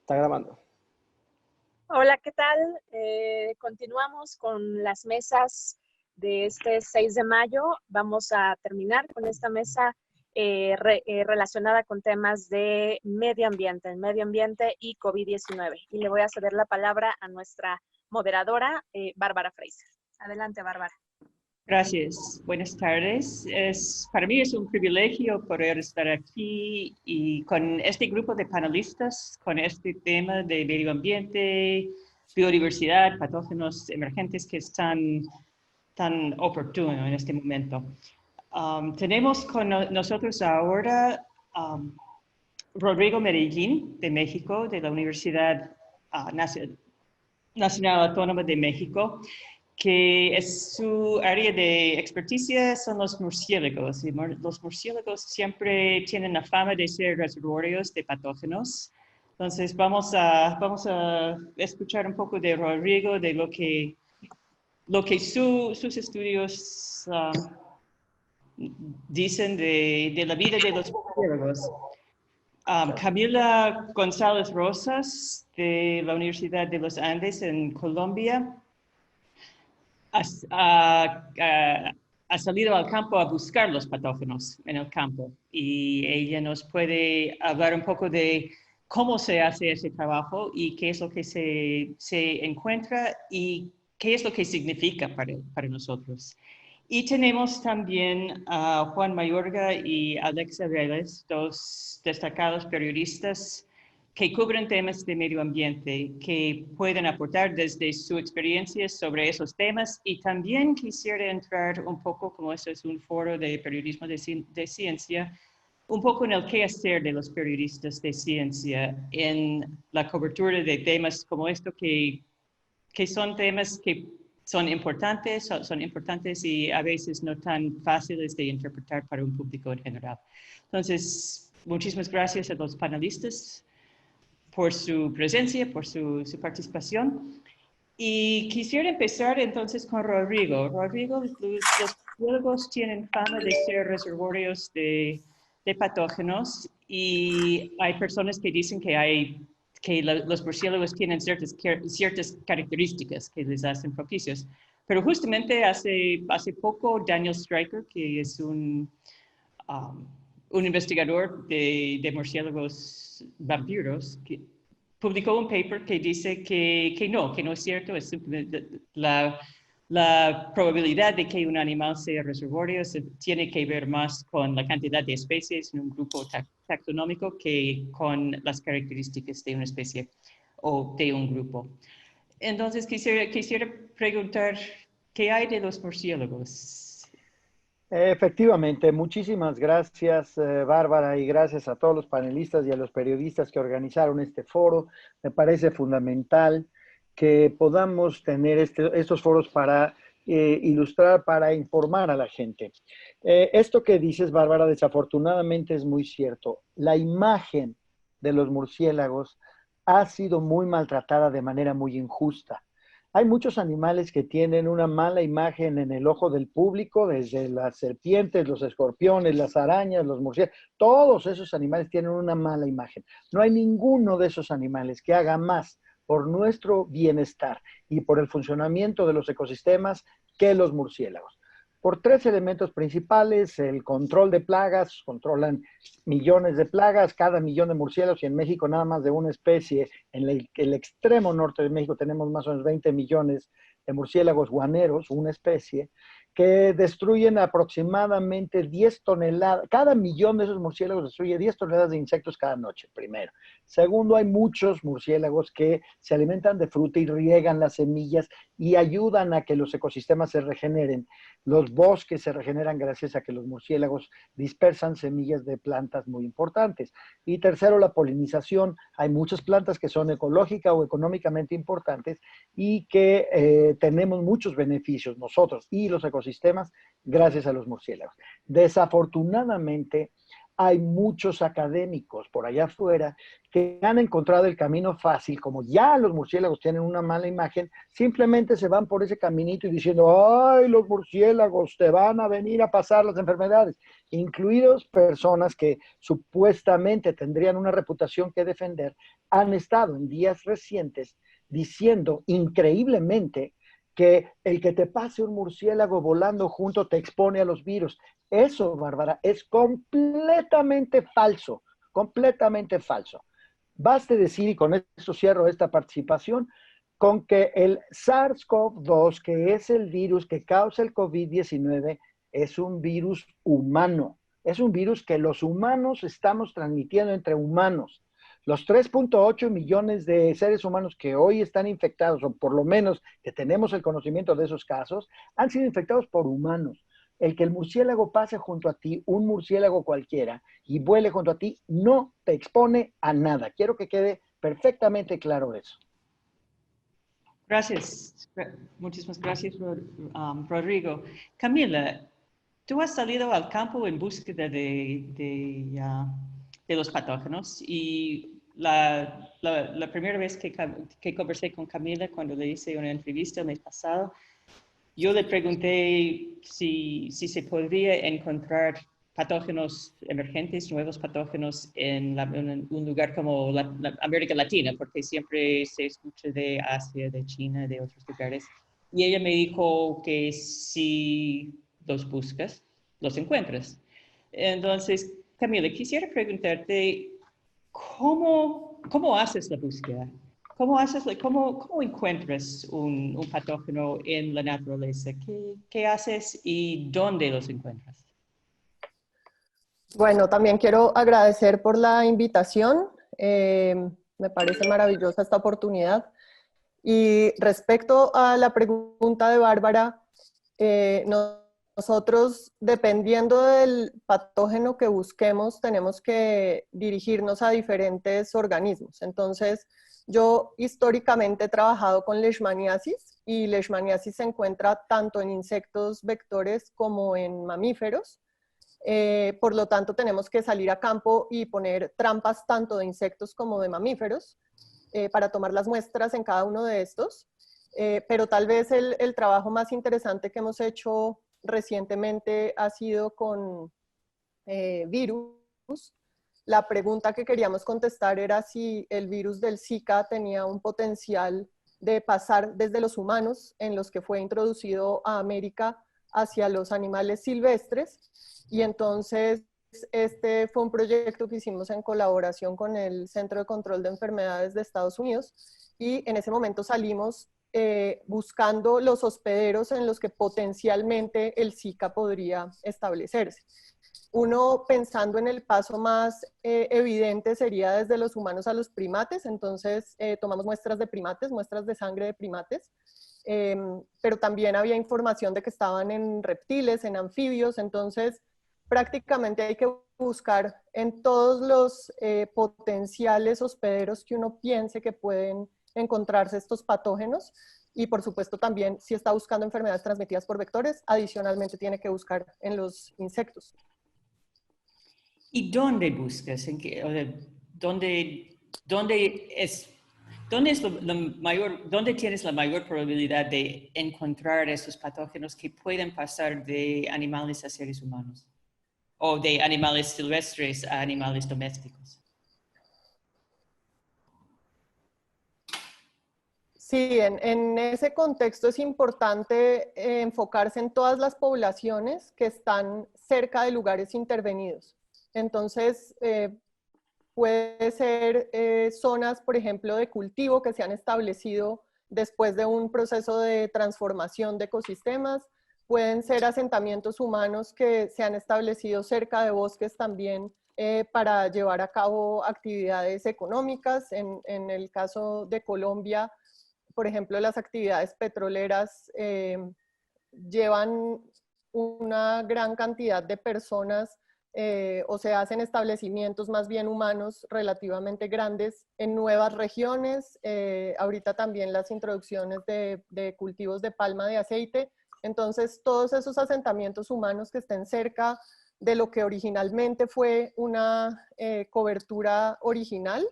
Está grabando. Hola, ¿qué tal? Continuamos con las mesas de este 6 de mayo. Vamos a terminar con esta mesa relacionada con temas de medio ambiente y COVID-19. Y le voy a ceder la palabra a nuestra moderadora, Bárbara Fraser. Adelante, Bárbara. Gracias. Buenas tardes. Para mí es un privilegio poder estar aquí y con este grupo de panelistas, con este tema de medio ambiente, biodiversidad, patógenos emergentes que están tan oportuno en este momento. Tenemos con nosotros ahora Rodrigo Medellín, de México, de la Universidad Nacional Autónoma de México, que es su área de experticia son los murciélagos. Y los murciélagos siempre tienen la fama de ser reservorios de patógenos. Entonces vamos a escuchar un poco de Rodrigo, de lo que sus estudios dicen de la vida de los murciélagos. Camila González Rosas, de la Universidad de los Andes en Colombia, ha salido al campo a buscar los patógenos en el campo y ella nos puede hablar un poco de cómo se hace ese trabajo y qué es lo que se encuentra y qué es lo que significa para nosotros. Y tenemos también a Juan Mayorga y Alexa Vélez, dos destacados periodistas que cubren temas de medio ambiente, que pueden aportar desde su experiencia sobre esos temas. Y también quisiera entrar un poco, como esto es un foro de periodismo de ciencia, un poco en el qué hacer de los periodistas de ciencia en la cobertura de temas como esto, que son temas que son importantes y a veces no tan fáciles de interpretar para un público en general. Entonces, muchísimas gracias a los panelistas por su presencia, por su participación. Y quisiera empezar entonces con Rodrigo. Rodrigo, los biólogos tienen fama de ser reservorios de patógenos y hay personas que dicen que los murciélagos tienen ciertas características que les hacen propicios. Pero justamente hace poco Daniel Streicher, que es un investigador de murciélagos vampiros, que publicó un paper que dice que no es cierto, es simplemente la probabilidad de que un animal sea reservorio tiene que ver más con la cantidad de especies en un grupo taxonómico que con las características de una especie o de un grupo. Entonces quisiera preguntar, ¿qué hay de los murciélagos? Efectivamente, muchísimas gracias, Bárbara, y gracias a todos los panelistas y a los periodistas que organizaron este foro. Me parece fundamental que podamos tener estos foros para ilustrar, para informar a la gente. Esto que dices, Bárbara, desafortunadamente es muy cierto. La imagen de los murciélagos ha sido muy maltratada de manera muy injusta. Hay muchos animales que tienen una mala imagen en el ojo del público, desde las serpientes, los escorpiones, las arañas, los murciélagos. Todos esos animales tienen una mala imagen. No hay ninguno de esos animales que haga más por nuestro bienestar y por el funcionamiento de los ecosistemas que los murciélagos. Por tres elementos principales: el control de plagas, controlan millones de plagas, cada millón de murciélagos, y en México nada más de una especie, en el extremo norte de México tenemos más o menos 20 millones de murciélagos guaneros, una especie, que destruyen aproximadamente 10 toneladas, cada millón de esos murciélagos destruye 10 toneladas de insectos cada noche, primero. Segundo, hay muchos murciélagos que se alimentan de fruta y riegan las semillas y ayudan a que los ecosistemas se regeneren. Los bosques se regeneran gracias a que los murciélagos dispersan semillas de plantas muy importantes. Y tercero, la polinización. Hay muchas plantas que son ecológicas o económicamente importantes y que tenemos muchos beneficios nosotros y los ecosistemas gracias a los murciélagos. Desafortunadamente, hay muchos académicos por allá afuera que han encontrado el camino fácil, como ya los murciélagos tienen una mala imagen, simplemente se van por ese caminito y diciendo, ay, los murciélagos te van a venir a pasar las enfermedades, incluidos personas que supuestamente tendrían una reputación que defender, han estado en días recientes diciendo increíblemente que el que te pase un murciélago volando junto te expone a los virus. Eso, Bárbara, es completamente falso, completamente falso. Baste decir, y con esto cierro esta participación, con que el SARS-CoV-2, que es el virus que causa el COVID-19, es un virus humano. Es un virus que los humanos estamos transmitiendo entre humanos. Los 3.8 millones de seres humanos que hoy están infectados, o por lo menos que tenemos el conocimiento de esos casos, han sido infectados por humanos. El que el murciélago pase junto a ti, un murciélago cualquiera, y vuele junto a ti, no te expone a nada. Quiero que quede perfectamente claro eso. Gracias. Muchísimas gracias, Rodrigo. Camila, tú has salido al campo en búsqueda de los patógenos y la primera vez que conversé con Camila, cuando le hice una entrevista el mes pasado, yo le pregunté si se podría encontrar patógenos emergentes, nuevos patógenos en un lugar como la América Latina, porque siempre se escucha de Asia, de China, de otros lugares. Y ella me dijo que si los buscas, los encuentras. Entonces, Camila, quisiera preguntarte, ¿cómo haces la búsqueda? ¿Cómo encuentras un patógeno en la naturaleza? ¿Qué haces y dónde los encuentras? Bueno, también quiero agradecer por la invitación. Me parece maravillosa esta oportunidad. Y respecto a la pregunta de Bárbara, nosotros, dependiendo del patógeno que busquemos, tenemos que dirigirnos a diferentes organismos. Entonces, yo históricamente he trabajado con leishmaniasis y leishmaniasis se encuentra tanto en insectos vectores como en mamíferos. Por lo tanto, tenemos que salir a campo y poner trampas tanto de insectos como de mamíferos para tomar las muestras en cada uno de estos. Pero tal vez el trabajo más interesante que hemos hecho recientemente ha sido con virus. La pregunta que queríamos contestar era si el virus del Zika tenía un potencial de pasar desde los humanos, en los que fue introducido a América, hacia los animales silvestres. Y entonces este fue un proyecto que hicimos en colaboración con el Centro de Control de Enfermedades de Estados Unidos, y en ese momento salimos buscando los hospederos en los que potencialmente el Zika podría establecerse. Uno, pensando en el paso más evidente, sería desde los humanos a los primates. Entonces tomamos muestras de primates, muestras de sangre de primates, pero también había información de que estaban en reptiles, en anfibios. Entonces prácticamente hay que buscar en todos los potenciales hospederos que uno piense que pueden encontrarse estos patógenos. Y por supuesto también, si está buscando enfermedades transmitidas por vectores, adicionalmente tiene que buscar en los insectos. ¿Y dónde buscas? ¿Dónde tienes la mayor probabilidad de encontrar esos patógenos que pueden pasar de animales a seres humanos? ¿O de animales silvestres a animales domésticos? Sí, en ese contexto es importante enfocarse en todas las poblaciones que están cerca de lugares intervenidos. Entonces, puede ser zonas, por ejemplo, de cultivo que se han establecido después de un proceso de transformación de ecosistemas. Pueden ser asentamientos humanos que se han establecido cerca de bosques también para llevar a cabo actividades económicas. En el caso de Colombia, por ejemplo, las actividades petroleras llevan una gran cantidad de personas o se hacen establecimientos más bien humanos relativamente grandes en nuevas regiones. Ahorita también las introducciones de cultivos de palma de aceite. Entonces, todos esos asentamientos humanos que estén cerca de lo que originalmente fue una cobertura original.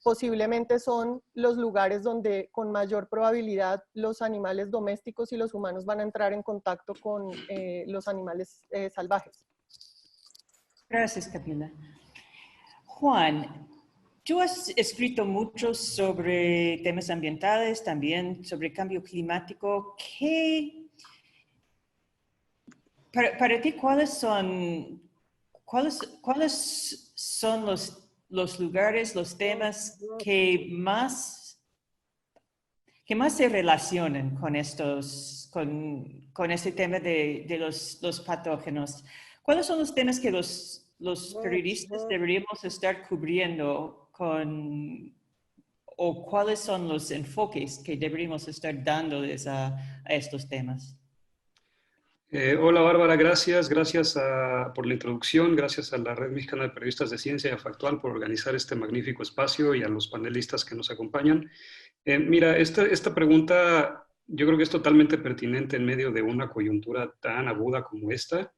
Posiblemente son los lugares donde con mayor probabilidad los animales domésticos y los humanos van a entrar en contacto con los animales salvajes. Gracias, Camila. Juan, tú has escrito mucho sobre temas ambientales, también sobre cambio climático. Para ti, ¿cuáles son los lugares, los temas que más se relacionan con este tema de los patógenos? ¿Cuáles son los temas que los periodistas deberíamos estar cubriendo o cuáles son los enfoques que deberíamos estar dándoles a estos temas? Hola Bárbara, gracias por la introducción, gracias a la Red Mexicana de Periodistas de Ciencia y Factual por organizar este magnífico espacio y a los panelistas que nos acompañan. Mira, esta pregunta yo creo que es totalmente pertinente en medio de una coyuntura tan aguda como esta,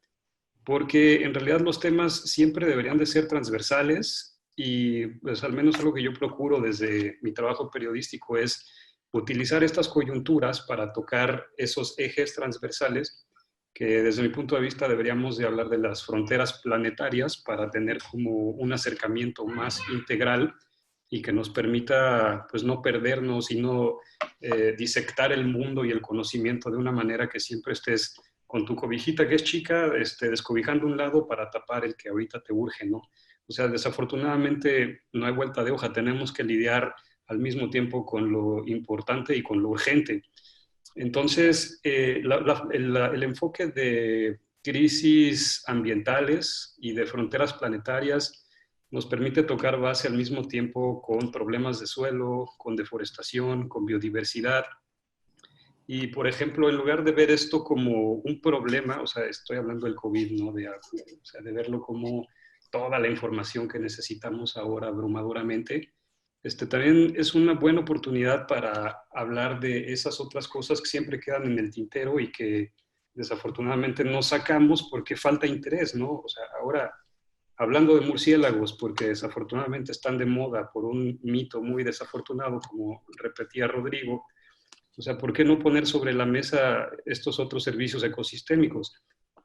porque en realidad los temas siempre deberían de ser transversales y pues al menos algo que yo procuro desde mi trabajo periodístico es utilizar estas coyunturas para tocar esos ejes transversales que desde mi punto de vista deberíamos de hablar de las fronteras planetarias para tener como un acercamiento más integral y que nos permita pues no perdernos y no disectar el mundo y el conocimiento de una manera que siempre estés con tu cobijita que es chica, descobijando un lado para tapar el que ahorita te urge, ¿no? O sea, desafortunadamente no hay vuelta de hoja, tenemos que lidiar al mismo tiempo con lo importante y con lo urgente. Entonces, el enfoque de crisis ambientales y de fronteras planetarias nos permite tocar base al mismo tiempo con problemas de suelo, con deforestación, con biodiversidad. Y, por ejemplo, en lugar de ver esto como un problema, o sea, estoy hablando del COVID, ¿no? De verlo como toda la información que necesitamos ahora abrumadoramente, también es una buena oportunidad para hablar de esas otras cosas que siempre quedan en el tintero y que desafortunadamente no sacamos porque falta interés, ¿no? O sea, ahora, hablando de murciélagos, porque desafortunadamente están de moda por un mito muy desafortunado, como repetía Rodrigo, o sea, ¿por qué no poner sobre la mesa estos otros servicios ecosistémicos?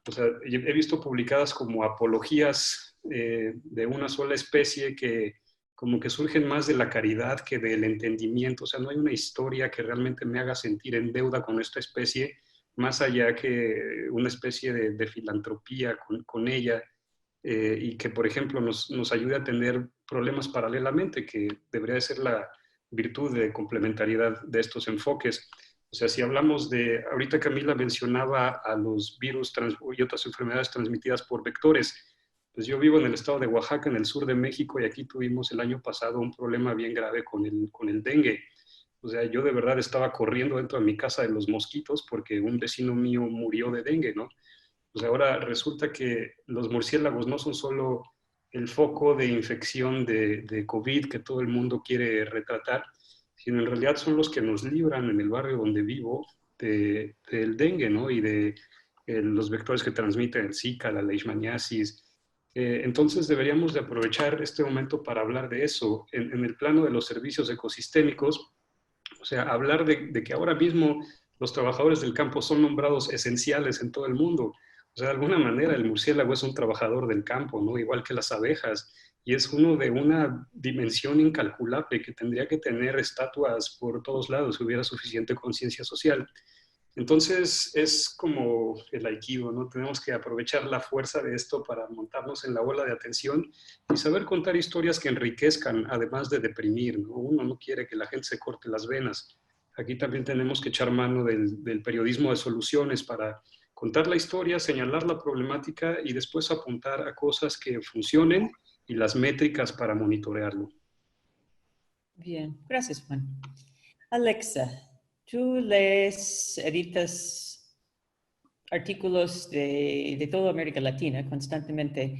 O sea, he visto publicadas como apologías de una sola especie que como que surgen más de la caridad que del entendimiento. O sea, no hay una historia que realmente me haga sentir en deuda con esta especie, más allá que una especie de filantropía con ella, y que, por ejemplo, nos ayude a atender problemas paralelamente, que debería ser la virtud de complementariedad de estos enfoques. O sea, si hablamos de, ahorita Camila mencionaba a los virus y otras enfermedades transmitidas por vectores. Pues yo vivo en el estado de Oaxaca, en el sur de México, y aquí tuvimos el año pasado un problema bien grave con el dengue. O sea, yo de verdad estaba corriendo dentro de mi casa de los mosquitos porque un vecino mío murió de dengue, ¿no? Pues ahora resulta que los murciélagos no son solo el foco de infección de COVID que todo el mundo quiere retratar, sino en realidad son los que nos libran en el barrio donde vivo del dengue, ¿no? Y de los vectores que transmiten el Zika, la leishmaniasis. Entonces deberíamos de aprovechar este momento para hablar de eso en el plano de los servicios ecosistémicos, o sea, hablar de que ahora mismo los trabajadores del campo son nombrados esenciales en todo el mundo. O sea, de alguna manera el murciélago es un trabajador del campo, ¿no? Igual que las abejas, y es uno de una dimensión incalculable que tendría que tener estatuas por todos lados si hubiera suficiente conciencia social. Entonces es como el aikido, ¿no? Tenemos que aprovechar la fuerza de esto para montarnos en la ola de atención y saber contar historias que enriquezcan, además de deprimir, ¿no? Uno no quiere que la gente se corte las venas. Aquí también tenemos que echar mano del periodismo de soluciones para contar la historia, señalar la problemática y después apuntar a cosas que funcionen y las métricas para monitorearlo. Bien, gracias, Juan. Alexa, tú lees, editas artículos de toda América Latina constantemente.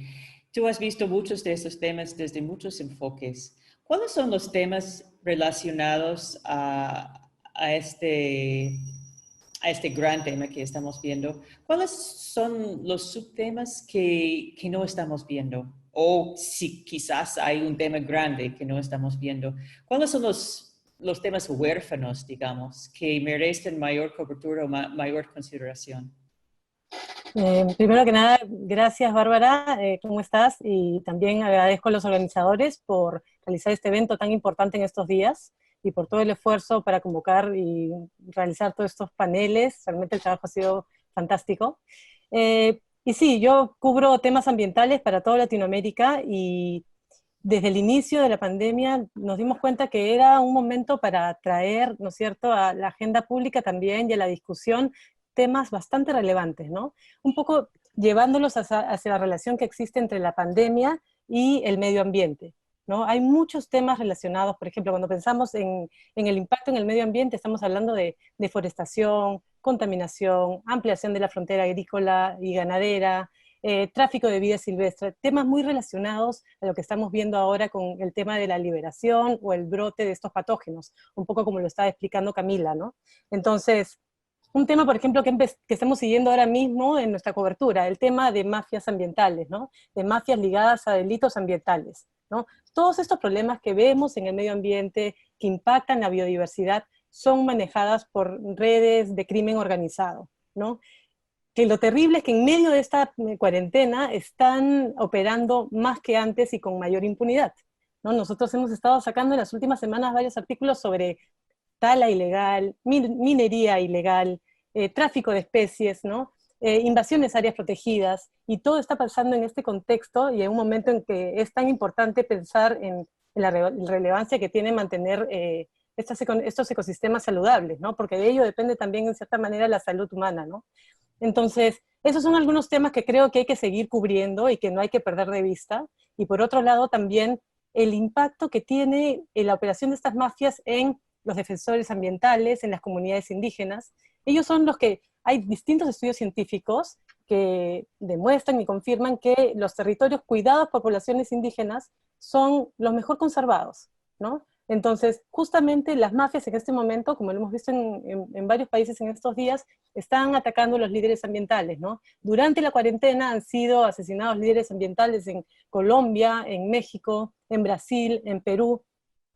Tú has visto muchos de esos temas desde muchos enfoques. ¿Cuáles son los temas relacionados a a este gran tema que estamos viendo, ¿cuáles son los subtemas que no estamos viendo? O si quizás hay un tema grande que no estamos viendo, ¿cuáles son los temas huérfanos, digamos, que merecen mayor cobertura o mayor consideración? Primero que nada, gracias Bárbara, ¿cómo estás? Y también agradezco a los organizadores por realizar este evento tan importante en estos días y por todo el esfuerzo para convocar y realizar todos estos paneles. Realmente el trabajo ha sido fantástico. Y sí, yo cubro temas ambientales para toda Latinoamérica y desde el inicio de la pandemia nos dimos cuenta que era un momento para traer, ¿no es cierto?, a la agenda pública también y a la discusión temas bastante relevantes, ¿no? Un poco llevándolos hacia la relación que existe entre la pandemia y el medio ambiente, ¿no? Hay muchos temas relacionados, por ejemplo, cuando pensamos en el impacto en el medio ambiente, estamos hablando de deforestación, contaminación, ampliación de la frontera agrícola y ganadera, tráfico de vida silvestre, temas muy relacionados a lo que estamos viendo ahora con el tema de la liberación o el brote de estos patógenos, un poco como lo estaba explicando Camila, ¿no? Entonces, un tema, por ejemplo, que estamos siguiendo ahora mismo en nuestra cobertura, el tema de mafias ambientales, ¿no? De mafias ligadas a delitos ambientales, ¿no? Todos estos problemas que vemos en el medio ambiente, que impactan la biodiversidad, son manejadas por redes de crimen organizado, ¿no? Que lo terrible es que en medio de esta cuarentena están operando más que antes y con mayor impunidad, ¿no? Nosotros hemos estado sacando en las últimas semanas varios artículos sobre tala ilegal, minería ilegal, tráfico de especies, ¿no? Invasiones a áreas protegidas, y todo está pasando en este contexto y en un momento en que es tan importante pensar en la relevancia que tiene mantener estos ecosistemas saludables, ¿no? Porque de ello depende también en cierta manera la salud humana, ¿no? Entonces, esos son algunos temas que creo que hay que seguir cubriendo y que no hay que perder de vista. Y por otro lado también el impacto que tiene la operación de estas mafias en los defensores ambientales, en las comunidades indígenas. Ellos son los que, hay distintos estudios científicos que demuestran y confirman que los territorios cuidados por poblaciones indígenas son los mejor conservados, ¿no? Entonces, justamente las mafias en este momento, como lo hemos visto en varios países en estos días, están atacando a los líderes ambientales, ¿no? Durante la cuarentena han sido asesinados líderes ambientales en Colombia, en México, en Brasil, en Perú,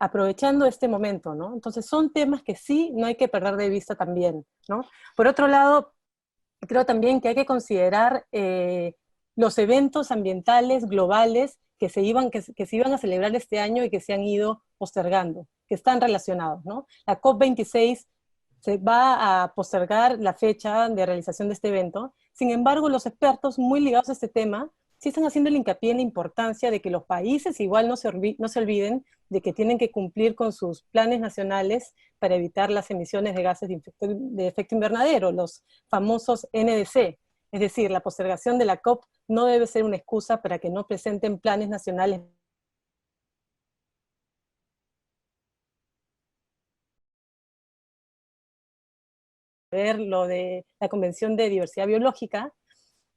aprovechando este momento, ¿no? Entonces son temas que sí no hay que perder de vista también, ¿no? Por otro lado, creo también que hay que considerar los eventos ambientales globales que se iban a celebrar este año y que se han ido postergando, que están relacionados, ¿no? La COP26 se va a postergar la fecha de realización de este evento. Sin embargo, los expertos muy ligados a este tema sí están haciendo el hincapié en la importancia de que los países igual no se olviden de que tienen que cumplir con sus planes nacionales para evitar las emisiones de gases de efecto invernadero, los famosos NDC. Es decir, la postergación de la COP no debe ser una excusa para que no presenten planes nacionales. Ver lo de la Convención de Diversidad Biológica,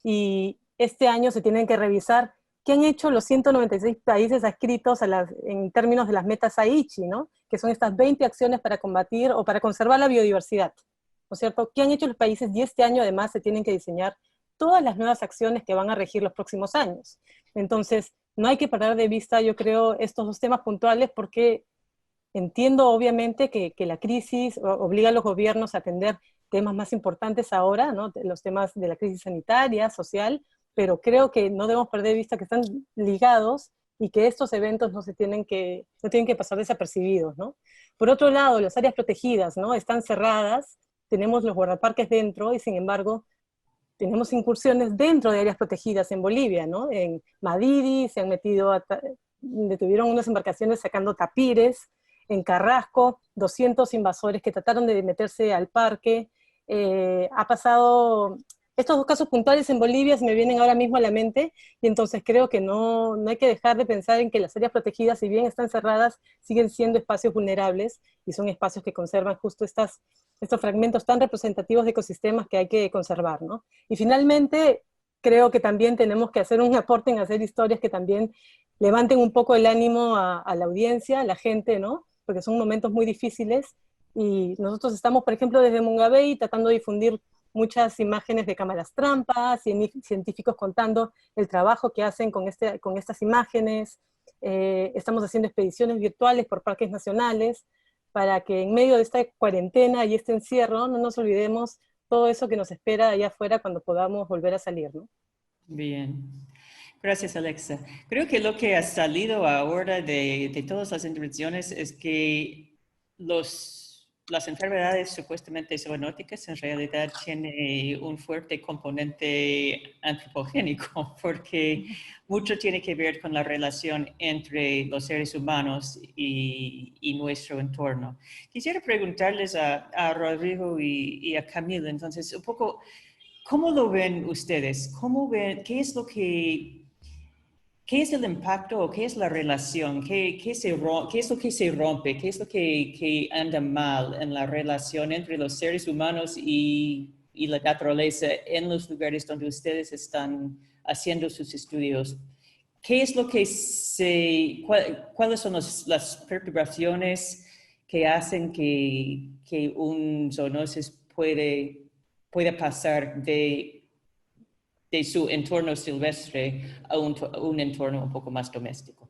y este año se tienen que revisar qué han hecho los 196 países adscritos en términos de las metas Aichi, ¿no? Que son estas 20 acciones para combatir o para conservar la biodiversidad, ¿no es cierto? ¿Qué han hecho los países? Y este año además se tienen que diseñar todas las nuevas acciones que van a regir los próximos años. Entonces, no hay que perder de vista, yo creo, estos dos temas puntuales, porque entiendo obviamente que la crisis obliga a los gobiernos a atender temas más importantes ahora, ¿no? Los temas de la crisis sanitaria, social, pero creo que no debemos perder de vista que están ligados y que estos eventos no tienen que pasar desapercibidos, ¿no? Por otro lado, las áreas protegidas, ¿no? Están cerradas, tenemos los guardaparques dentro y sin embargo tenemos incursiones dentro de áreas protegidas en Bolivia, ¿no? En Madidi se han detuvieron unas embarcaciones sacando tapires, en Carrasco, 200 invasores que trataron de meterse al parque. Ha pasado, estos dos casos puntuales en Bolivia se me vienen ahora mismo a la mente, y entonces creo que no hay que dejar de pensar en que las áreas protegidas, si bien están cerradas, siguen siendo espacios vulnerables, y son espacios que conservan justo estos fragmentos tan representativos de ecosistemas que hay que conservar, ¿no? Y finalmente, creo que también tenemos que hacer un aporte en hacer historias que también levanten un poco el ánimo a la audiencia, a la gente, ¿no? Porque son momentos muy difíciles, Y nosotros estamos, por ejemplo, desde Mongabey tratando de difundir muchas imágenes de cámaras trampas, científicos contando el trabajo que hacen con estas imágenes. Estamos haciendo expediciones virtuales por parques nacionales para que en medio de esta cuarentena y este encierro no nos olvidemos todo eso que nos espera allá afuera cuando podamos volver a salir, ¿no? Bien. Gracias, Alexa. Creo que lo que ha salido ahora de todas las intervenciones es que las enfermedades supuestamente zoonóticas en realidad tienen un fuerte componente antropogénico, porque mucho tiene que ver con la relación entre los seres humanos y nuestro entorno. Quisiera preguntarles a Rodrigo y a Camila, entonces, un poco, ¿cómo lo ven ustedes? ¿Cómo ven, qué es el impacto o qué es la relación? ¿Qué es lo que se rompe? ¿Qué es lo que anda mal en la relación entre los seres humanos y la naturaleza en los lugares donde ustedes están haciendo sus estudios? ¿Qué es lo que cuáles son las perturbaciones que hacen que un zoonosis puede pasar de su entorno silvestre a un entorno un poco más doméstico?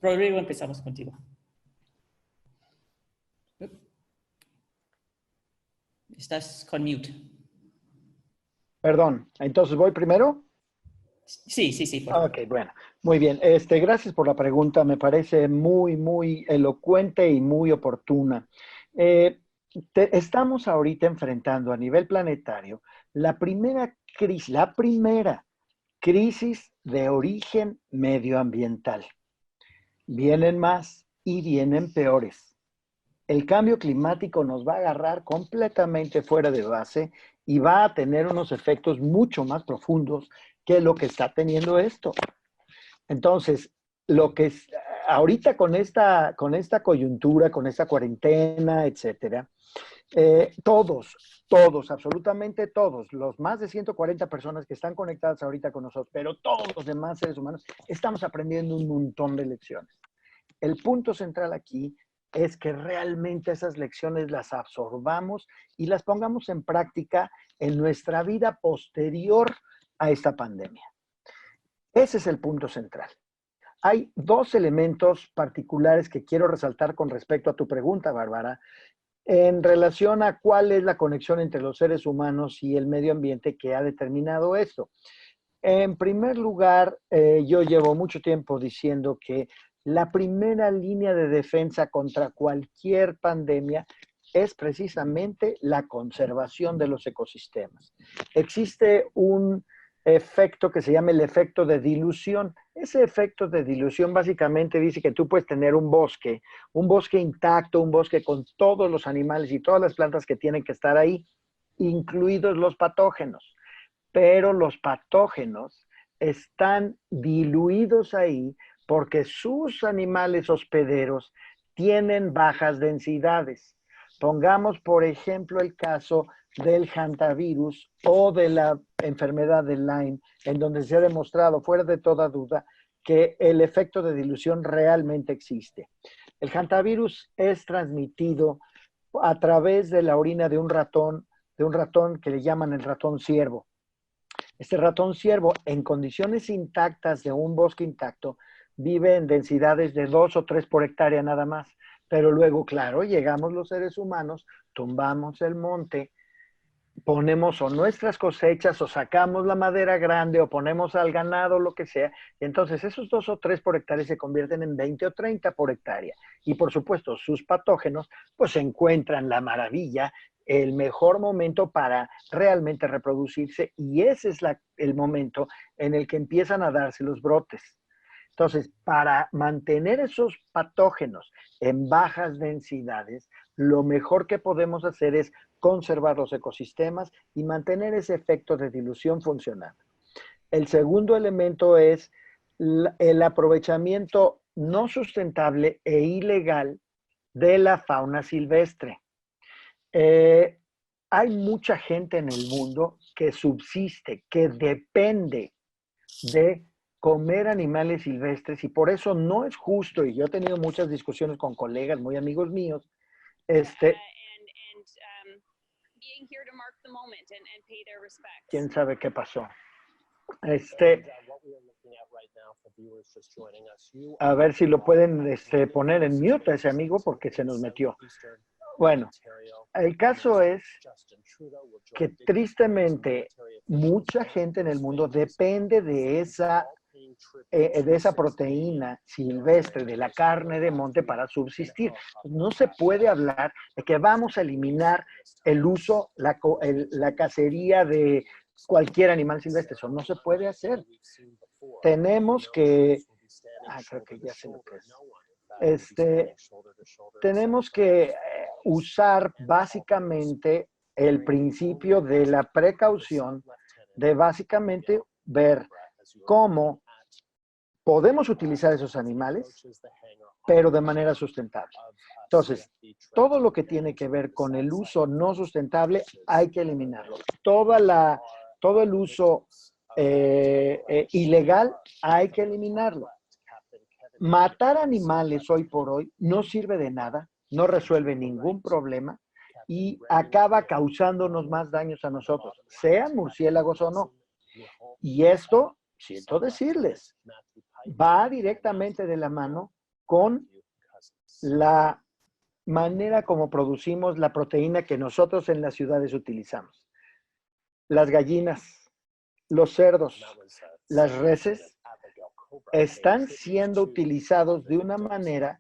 Rodrigo, empezamos contigo. Estás con mute. Perdón, entonces voy primero. Sí, por favor. Ok, bueno, muy bien. Gracias por la pregunta, me parece muy, muy elocuente y muy oportuna. Estamos ahorita enfrentando a nivel planetario la primera crisis de origen medioambiental. Vienen más y vienen peores. El cambio climático nos va a agarrar completamente fuera de base y va a tener unos efectos mucho más profundos que lo que está teniendo esto. Entonces, ahorita con esta coyuntura, con esta cuarentena, etcétera, todos, absolutamente todos, los más de 140 personas que están conectadas ahorita con nosotros, pero todos los demás seres humanos, estamos aprendiendo un montón de lecciones. El punto central aquí es que realmente esas lecciones las absorbamos y las pongamos en práctica en nuestra vida posterior a esta pandemia. Ese es el punto central. Hay dos elementos particulares que quiero resaltar con respecto a tu pregunta, Bárbara, en relación a cuál es la conexión entre los seres humanos y el medio ambiente que ha determinado esto. En primer lugar, yo llevo mucho tiempo diciendo que la primera línea de defensa contra cualquier pandemia es precisamente la conservación de los ecosistemas. Existe un efecto que se llama el efecto de dilución. Ese efecto de dilución básicamente dice que tú puedes tener un bosque intacto, un bosque con todos los animales y todas las plantas que tienen que estar ahí, incluidos los patógenos. Pero los patógenos están diluidos ahí porque sus animales hospederos tienen bajas densidades. Pongamos, por ejemplo, el caso del hantavirus o de la enfermedad de Lyme, en donde se ha demostrado, fuera de toda duda, que el efecto de dilución realmente existe. El hantavirus es transmitido a través de la orina de un ratón que le llaman el ratón ciervo. Este ratón ciervo, en condiciones intactas de un bosque intacto, vive en densidades de 2 o 3 por hectárea nada más. Pero luego, claro, llegamos los seres humanos, tumbamos el monte, ponemos o nuestras cosechas o sacamos la madera grande o ponemos al ganado, lo que sea. Y entonces esos 2 o 3 por hectárea se convierten en 20 o 30 por hectárea. Y por supuesto, sus patógenos pues encuentran la maravilla, el mejor momento para realmente reproducirse, y ese es el momento en el que empiezan a darse los brotes. Entonces, para mantener esos patógenos en bajas densidades, lo mejor que podemos hacer es conservar los ecosistemas y mantener ese efecto de dilución funcionando. El segundo elemento es el aprovechamiento no sustentable e ilegal de la fauna silvestre. Hay mucha gente en el mundo que subsiste, que depende de comer animales silvestres, y por eso no es justo, y yo he tenido muchas discusiones con colegas muy amigos míos, quién sabe qué pasó. A ver si lo pueden poner en mute a ese amigo porque se nos metió. Bueno, el caso es que tristemente mucha gente en el mundo depende de esa proteína silvestre, de la carne de monte para subsistir. No se puede hablar de que vamos a eliminar el uso, la cacería de cualquier animal silvestre. Eso no se puede hacer. Tenemos que... creo que ya sé lo que es. Tenemos que usar básicamente el principio de la precaución, de básicamente ver cómo podemos utilizar esos animales, pero de manera sustentable. Entonces, todo lo que tiene que ver con el uso no sustentable hay que eliminarlo. Todo el uso ilegal hay que eliminarlo. Matar animales hoy por hoy no sirve de nada, no resuelve ningún problema y acaba causándonos más daños a nosotros, sean murciélagos o no. Y esto, siento decirles, va directamente de la mano con la manera como producimos la proteína que nosotros en las ciudades utilizamos. Las gallinas, los cerdos, las reses están siendo utilizados de una manera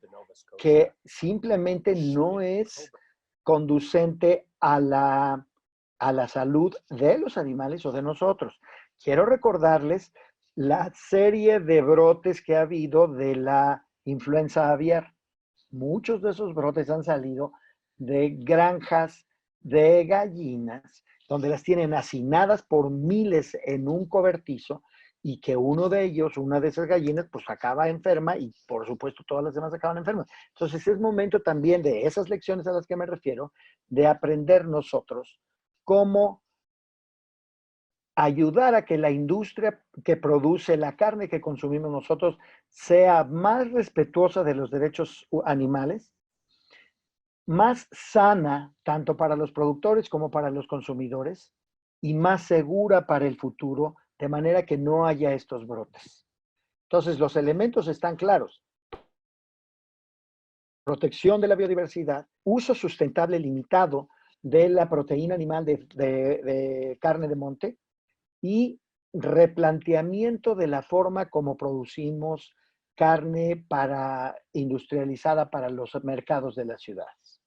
que simplemente no es conducente a la salud de los animales o de nosotros. Quiero recordarles la serie de brotes que ha habido de la influenza aviar. Muchos de esos brotes han salido de granjas de gallinas, donde las tienen hacinadas por miles en un cobertizo y que una de esas gallinas, pues acaba enferma y por supuesto todas las demás acaban enfermas. Entonces es momento también de esas lecciones a las que me refiero, de aprender nosotros cómo ayudar a que la industria que produce la carne que consumimos nosotros sea más respetuosa de los derechos animales, más sana tanto para los productores como para los consumidores y más segura para el futuro, de manera que no haya estos brotes. Entonces, los elementos están claros. Protección de la biodiversidad, uso sustentable limitado de la proteína animal de carne de monte y replanteamiento de la forma como producimos carne industrializada para los mercados de las ciudades.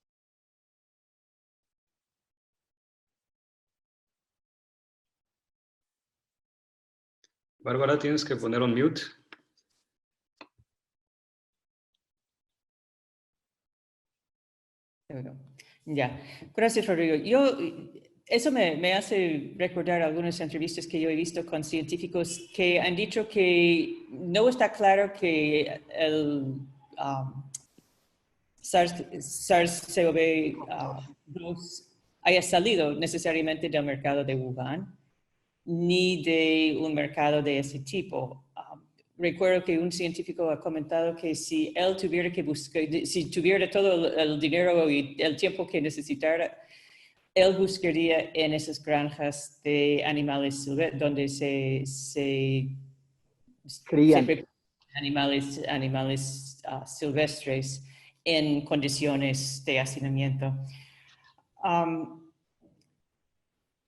Bárbara, tienes que poner on mute. Ya, gracias, Rodrigo. Eso me hace recordar algunas entrevistas que yo he visto con científicos que han dicho que no está claro que el SARS-CoV-2 haya salido necesariamente del mercado de Wuhan, ni de un mercado de ese tipo. Recuerdo que un científico ha comentado que si él tuviera que buscar, si tuviera todo el dinero y el tiempo que necesitara, él buscaría en esas granjas de animales silvestres, donde se crían animales silvestres en condiciones de hacinamiento.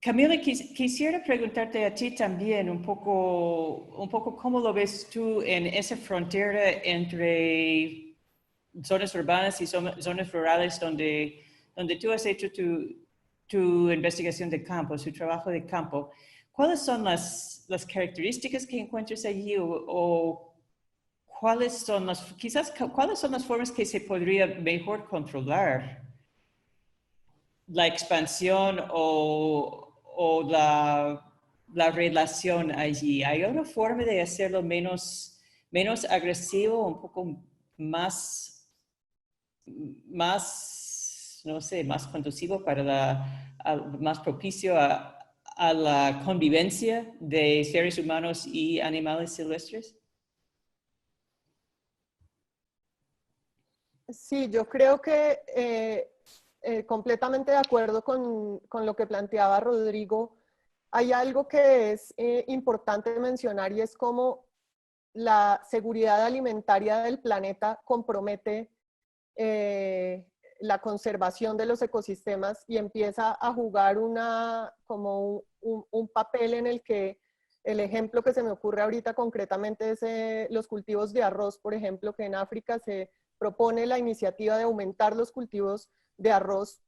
Camila, quisiera preguntarte a ti también un poco cómo lo ves tú en esa frontera entre zonas urbanas y zonas rurales donde tú has hecho tu investigación de campo, su trabajo de campo. ¿Cuáles son las características que encuentras allí o cuáles son las formas que se podría mejor controlar la expansión o la relación allí? ¿Hay una forma de hacerlo menos agresivo, un poco más, no sé, más conducivo más propicio a la convivencia de seres humanos y animales silvestres? Sí, yo creo que completamente de acuerdo con lo que planteaba Rodrigo. Hay algo que es importante mencionar y es cómo la seguridad alimentaria del planeta compromete la conservación de los ecosistemas y empieza a jugar como un papel en el que el ejemplo que se me ocurre ahorita concretamente es los cultivos de arroz, por ejemplo, que en África se propone la iniciativa de aumentar los cultivos de arroz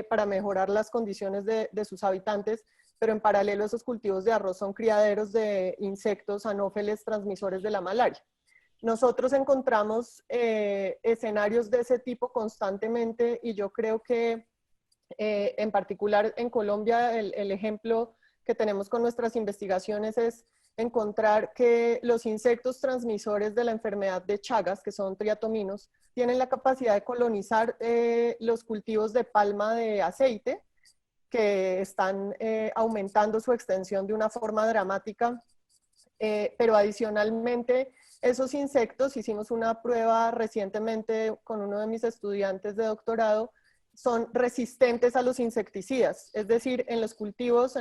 para mejorar las condiciones de sus habitantes, pero en paralelo esos cultivos de arroz son criaderos de insectos anófeles transmisores de la malaria. Nosotros encontramos escenarios de ese tipo constantemente y yo creo que en particular en Colombia el ejemplo que tenemos con nuestras investigaciones es encontrar que los insectos transmisores de la enfermedad de Chagas, que son triatominos, tienen la capacidad de colonizar los cultivos de palma de aceite, que están aumentando su extensión de una forma dramática, pero adicionalmente esos insectos, hicimos una prueba recientemente con uno de mis estudiantes de doctorado, son resistentes a los insecticidas, es decir, en los cultivos,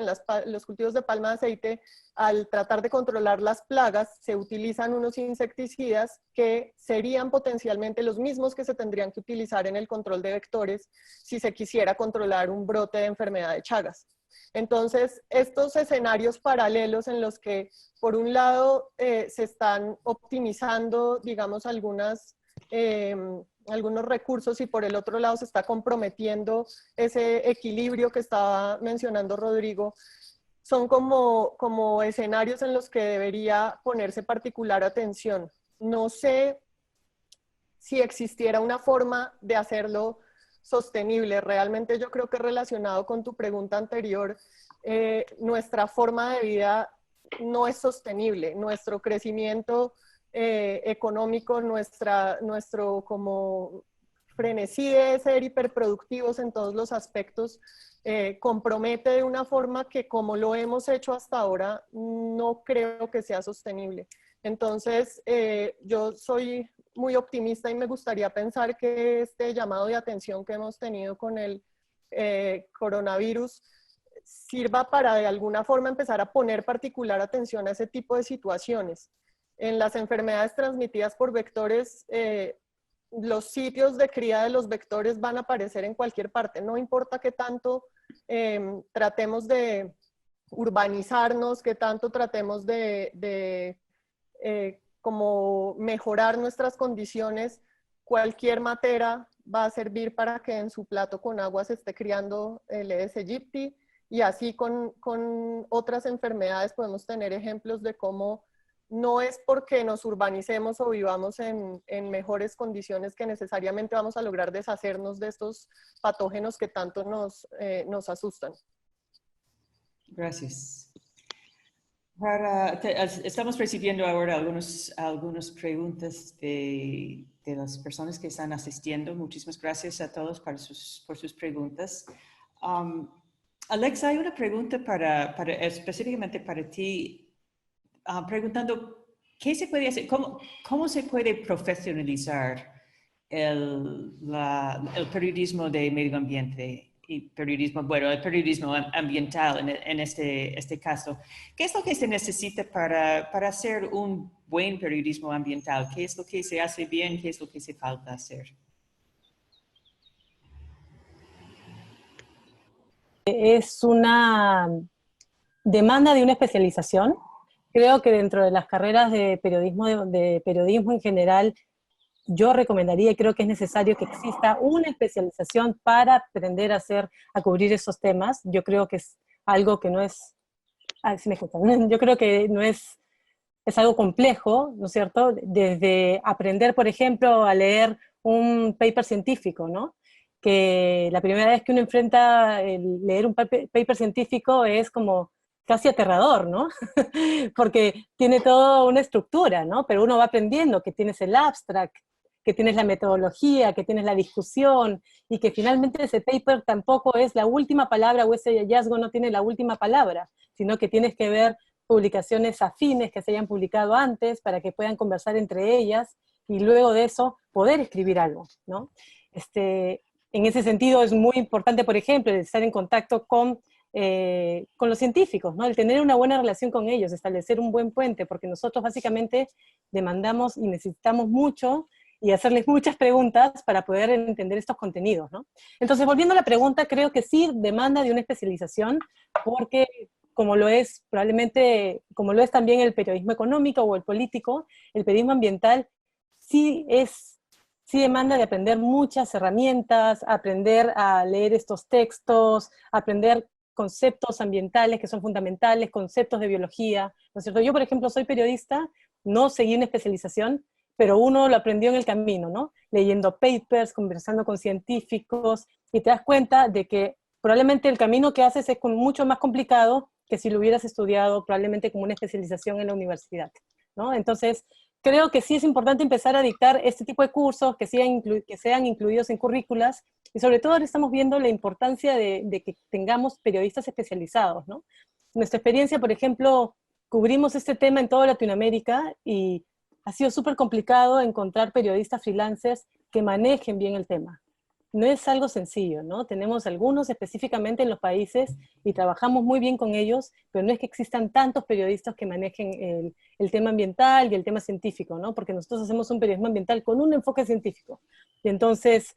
los cultivos de palma de aceite, al tratar de controlar las plagas, se utilizan unos insecticidas que serían potencialmente los mismos que se tendrían que utilizar en el control de vectores si se quisiera controlar un brote de enfermedad de Chagas. Entonces, estos escenarios paralelos en los que, por un lado, se están optimizando, digamos, algunos recursos y por el otro lado se está comprometiendo ese equilibrio que estaba mencionando Rodrigo, son como escenarios en los que debería ponerse particular atención. No sé si existiera una forma de hacerlo sostenible. Realmente yo creo que relacionado con tu pregunta anterior, nuestra forma de vida no es sostenible. Nuestro crecimiento económico, nuestro como frenesí de ser hiperproductivos en todos los aspectos, compromete de una forma que, como lo hemos hecho hasta ahora, no creo que sea sostenible. Entonces, yo soy muy optimista y me gustaría pensar que este llamado de atención que hemos tenido con el coronavirus sirva para de alguna forma empezar a poner particular atención a ese tipo de situaciones. En las enfermedades transmitidas por vectores, los sitios de cría de los vectores van a aparecer en cualquier parte. No importa qué tanto tratemos de urbanizarnos, qué tanto tratemos de como mejorar nuestras condiciones, cualquier matera va a servir para que en su plato con agua se esté criando el Aedes aegypti, y así con otras enfermedades podemos tener ejemplos de cómo no es porque nos urbanicemos o vivamos en mejores condiciones que necesariamente vamos a lograr deshacernos de estos patógenos que tanto nos asustan. Gracias. Estamos recibiendo ahora algunas preguntas de las personas que están asistiendo. Muchísimas gracias a todos por sus preguntas. Alexa, hay una pregunta específicamente para ti, preguntando qué se puede hacer, cómo se puede profesionalizar el periodismo de medio ambiente y el periodismo ambiental en este caso. ¿Qué es lo que se necesita para hacer un buen periodismo ambiental? ¿Qué es lo que se hace bien? ¿Qué es lo que se falta hacer? Es una demanda de una especialización. Creo que dentro de las carreras de periodismo en general, yo recomendaría y creo que es necesario que exista una especialización para aprender a cubrir esos temas. Yo creo que es algo que no es, ¿sí me escuchan? Yo creo que no es algo complejo, ¿no es cierto? Desde aprender, por ejemplo, a leer un paper científico, ¿no? Que la primera vez que uno enfrenta leer un paper científico es como casi aterrador, ¿no? Porque tiene toda una estructura, ¿no? Pero uno va aprendiendo que tienes el abstract, que tienes la metodología, que tienes la discusión, y que finalmente ese paper tampoco es la última palabra, o ese hallazgo no tiene la última palabra, sino que tienes que ver publicaciones afines que se hayan publicado antes para que puedan conversar entre ellas, y luego de eso poder escribir algo, ¿no? En ese sentido es muy importante, por ejemplo, el estar en contacto con los científicos, ¿no? El tener una buena relación con ellos, establecer un buen puente, porque nosotros básicamente demandamos y necesitamos mucho y hacerles muchas preguntas para poder entender estos contenidos, ¿no? Entonces, volviendo a la pregunta, creo que sí demanda de una especialización, porque como lo es probablemente, como lo es también el periodismo económico o el político, el periodismo ambiental sí demanda de aprender muchas herramientas, aprender a leer estos textos, aprender conceptos ambientales que son fundamentales, conceptos de biología, ¿no es cierto? Yo, por ejemplo, soy periodista, no seguí una especialización, pero uno lo aprendió en el camino, ¿no? Leyendo papers, conversando con científicos, y te das cuenta de que probablemente el camino que haces es mucho más complicado que si lo hubieras estudiado probablemente como una especialización en la universidad, ¿no? Entonces, creo que sí es importante empezar a dictar este tipo de cursos que sean incluidos en currículas, y sobre todo ahora estamos viendo la importancia de que tengamos periodistas especializados, ¿no? Nuestra experiencia, por ejemplo, cubrimos este tema en toda Latinoamérica y ha sido súper complicado encontrar periodistas freelancers que manejen bien el tema. No es algo sencillo, ¿no? Tenemos algunos específicamente en los países y trabajamos muy bien con ellos, pero no es que existan tantos periodistas que manejen el tema ambiental y el tema científico, ¿no? Porque nosotros hacemos un periodismo ambiental con un enfoque científico. Y entonces,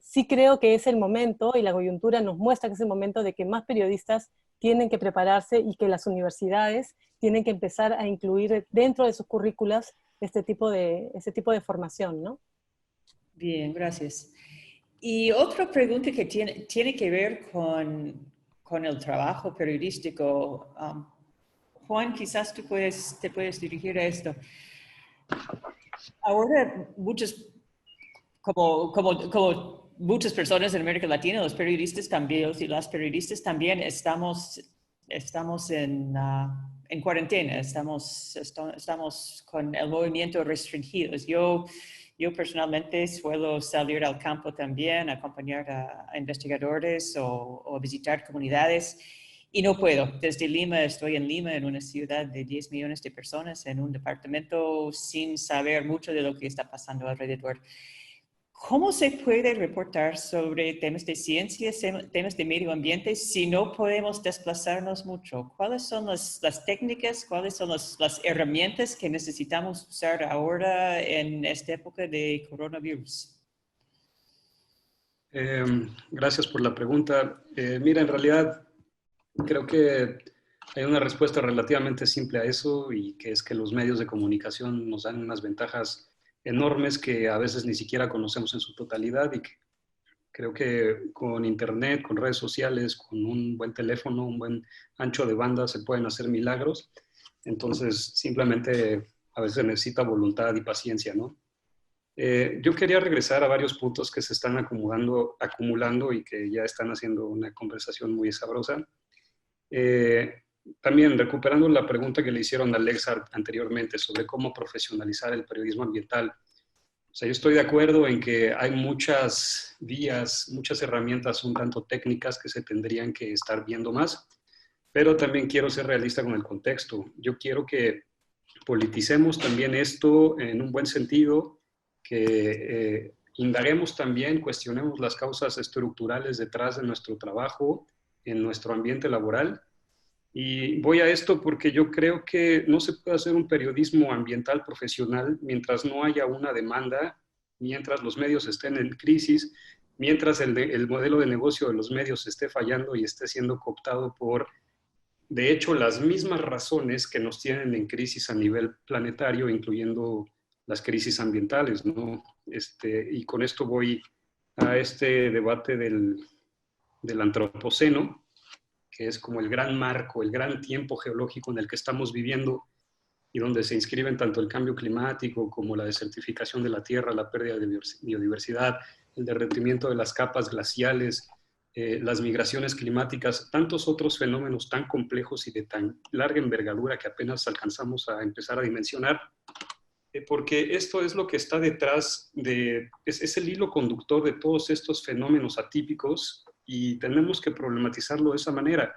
sí creo que es el momento, y la coyuntura nos muestra que es el momento de que más periodistas tienen que prepararse y que las universidades tienen que empezar a incluir dentro de sus currículas este tipo de formación, ¿no? Bien, gracias. Y otra pregunta que tiene que ver con el trabajo periodístico. Juan, quizás te puedes dirigir a esto. Ahora, como muchas personas en América Latina, los periodistas también, y las periodistas también estamos en cuarentena, estamos con el movimiento restringidos. Yo personalmente suelo salir al campo también, acompañar a investigadores o visitar comunidades, y no puedo. Desde Lima, estoy en Lima, en una ciudad de 10 millones de personas, en un departamento sin saber mucho de lo que está pasando alrededor. ¿Cómo se puede reportar sobre temas de ciencia, temas de medio ambiente, si no podemos desplazarnos mucho? ¿Cuáles son las técnicas, cuáles son las herramientas que necesitamos usar ahora en esta época de coronavirus? Gracias por la pregunta. Mira, en realidad creo que hay una respuesta relativamente simple a eso, y que es que los medios de comunicación nos dan unas ventajas enormes que a veces ni siquiera conocemos en su totalidad, y que creo que con internet, con redes sociales, con un buen teléfono, un buen ancho de banda se pueden hacer milagros. Entonces simplemente a veces necesita voluntad y paciencia, ¿no? Yo quería regresar a varios puntos que se están acumulando y que ya están haciendo una conversación muy sabrosa. También recuperando la pregunta que le hicieron a Alexa anteriormente sobre cómo profesionalizar el periodismo ambiental. O sea, yo estoy de acuerdo en que hay muchas vías, muchas herramientas un tanto técnicas que se tendrían que estar viendo más, pero también quiero ser realista con el contexto. Yo quiero que politicemos también esto en un buen sentido, que indaguemos también, cuestionemos las causas estructurales detrás de nuestro trabajo en nuestro ambiente laboral. Y voy a esto porque yo creo que no se puede hacer un periodismo ambiental profesional mientras no haya una demanda, mientras los medios estén en crisis, mientras el modelo de negocio de los medios esté fallando y esté siendo cooptado por, de hecho, las mismas razones que nos tienen en crisis a nivel planetario, incluyendo las crisis ambientales, ¿no? Y con esto voy a este debate del antropoceno, que es como el gran marco, el gran tiempo geológico en el que estamos viviendo, y donde se inscriben tanto el cambio climático como la desertificación de la tierra, la pérdida de biodiversidad, el derretimiento de las capas glaciales, las migraciones climáticas, tantos otros fenómenos tan complejos y de tan larga envergadura que apenas alcanzamos a empezar a dimensionar, porque esto es lo que está detrás es el hilo conductor de todos estos fenómenos atípicos, y tenemos que problematizarlo de esa manera.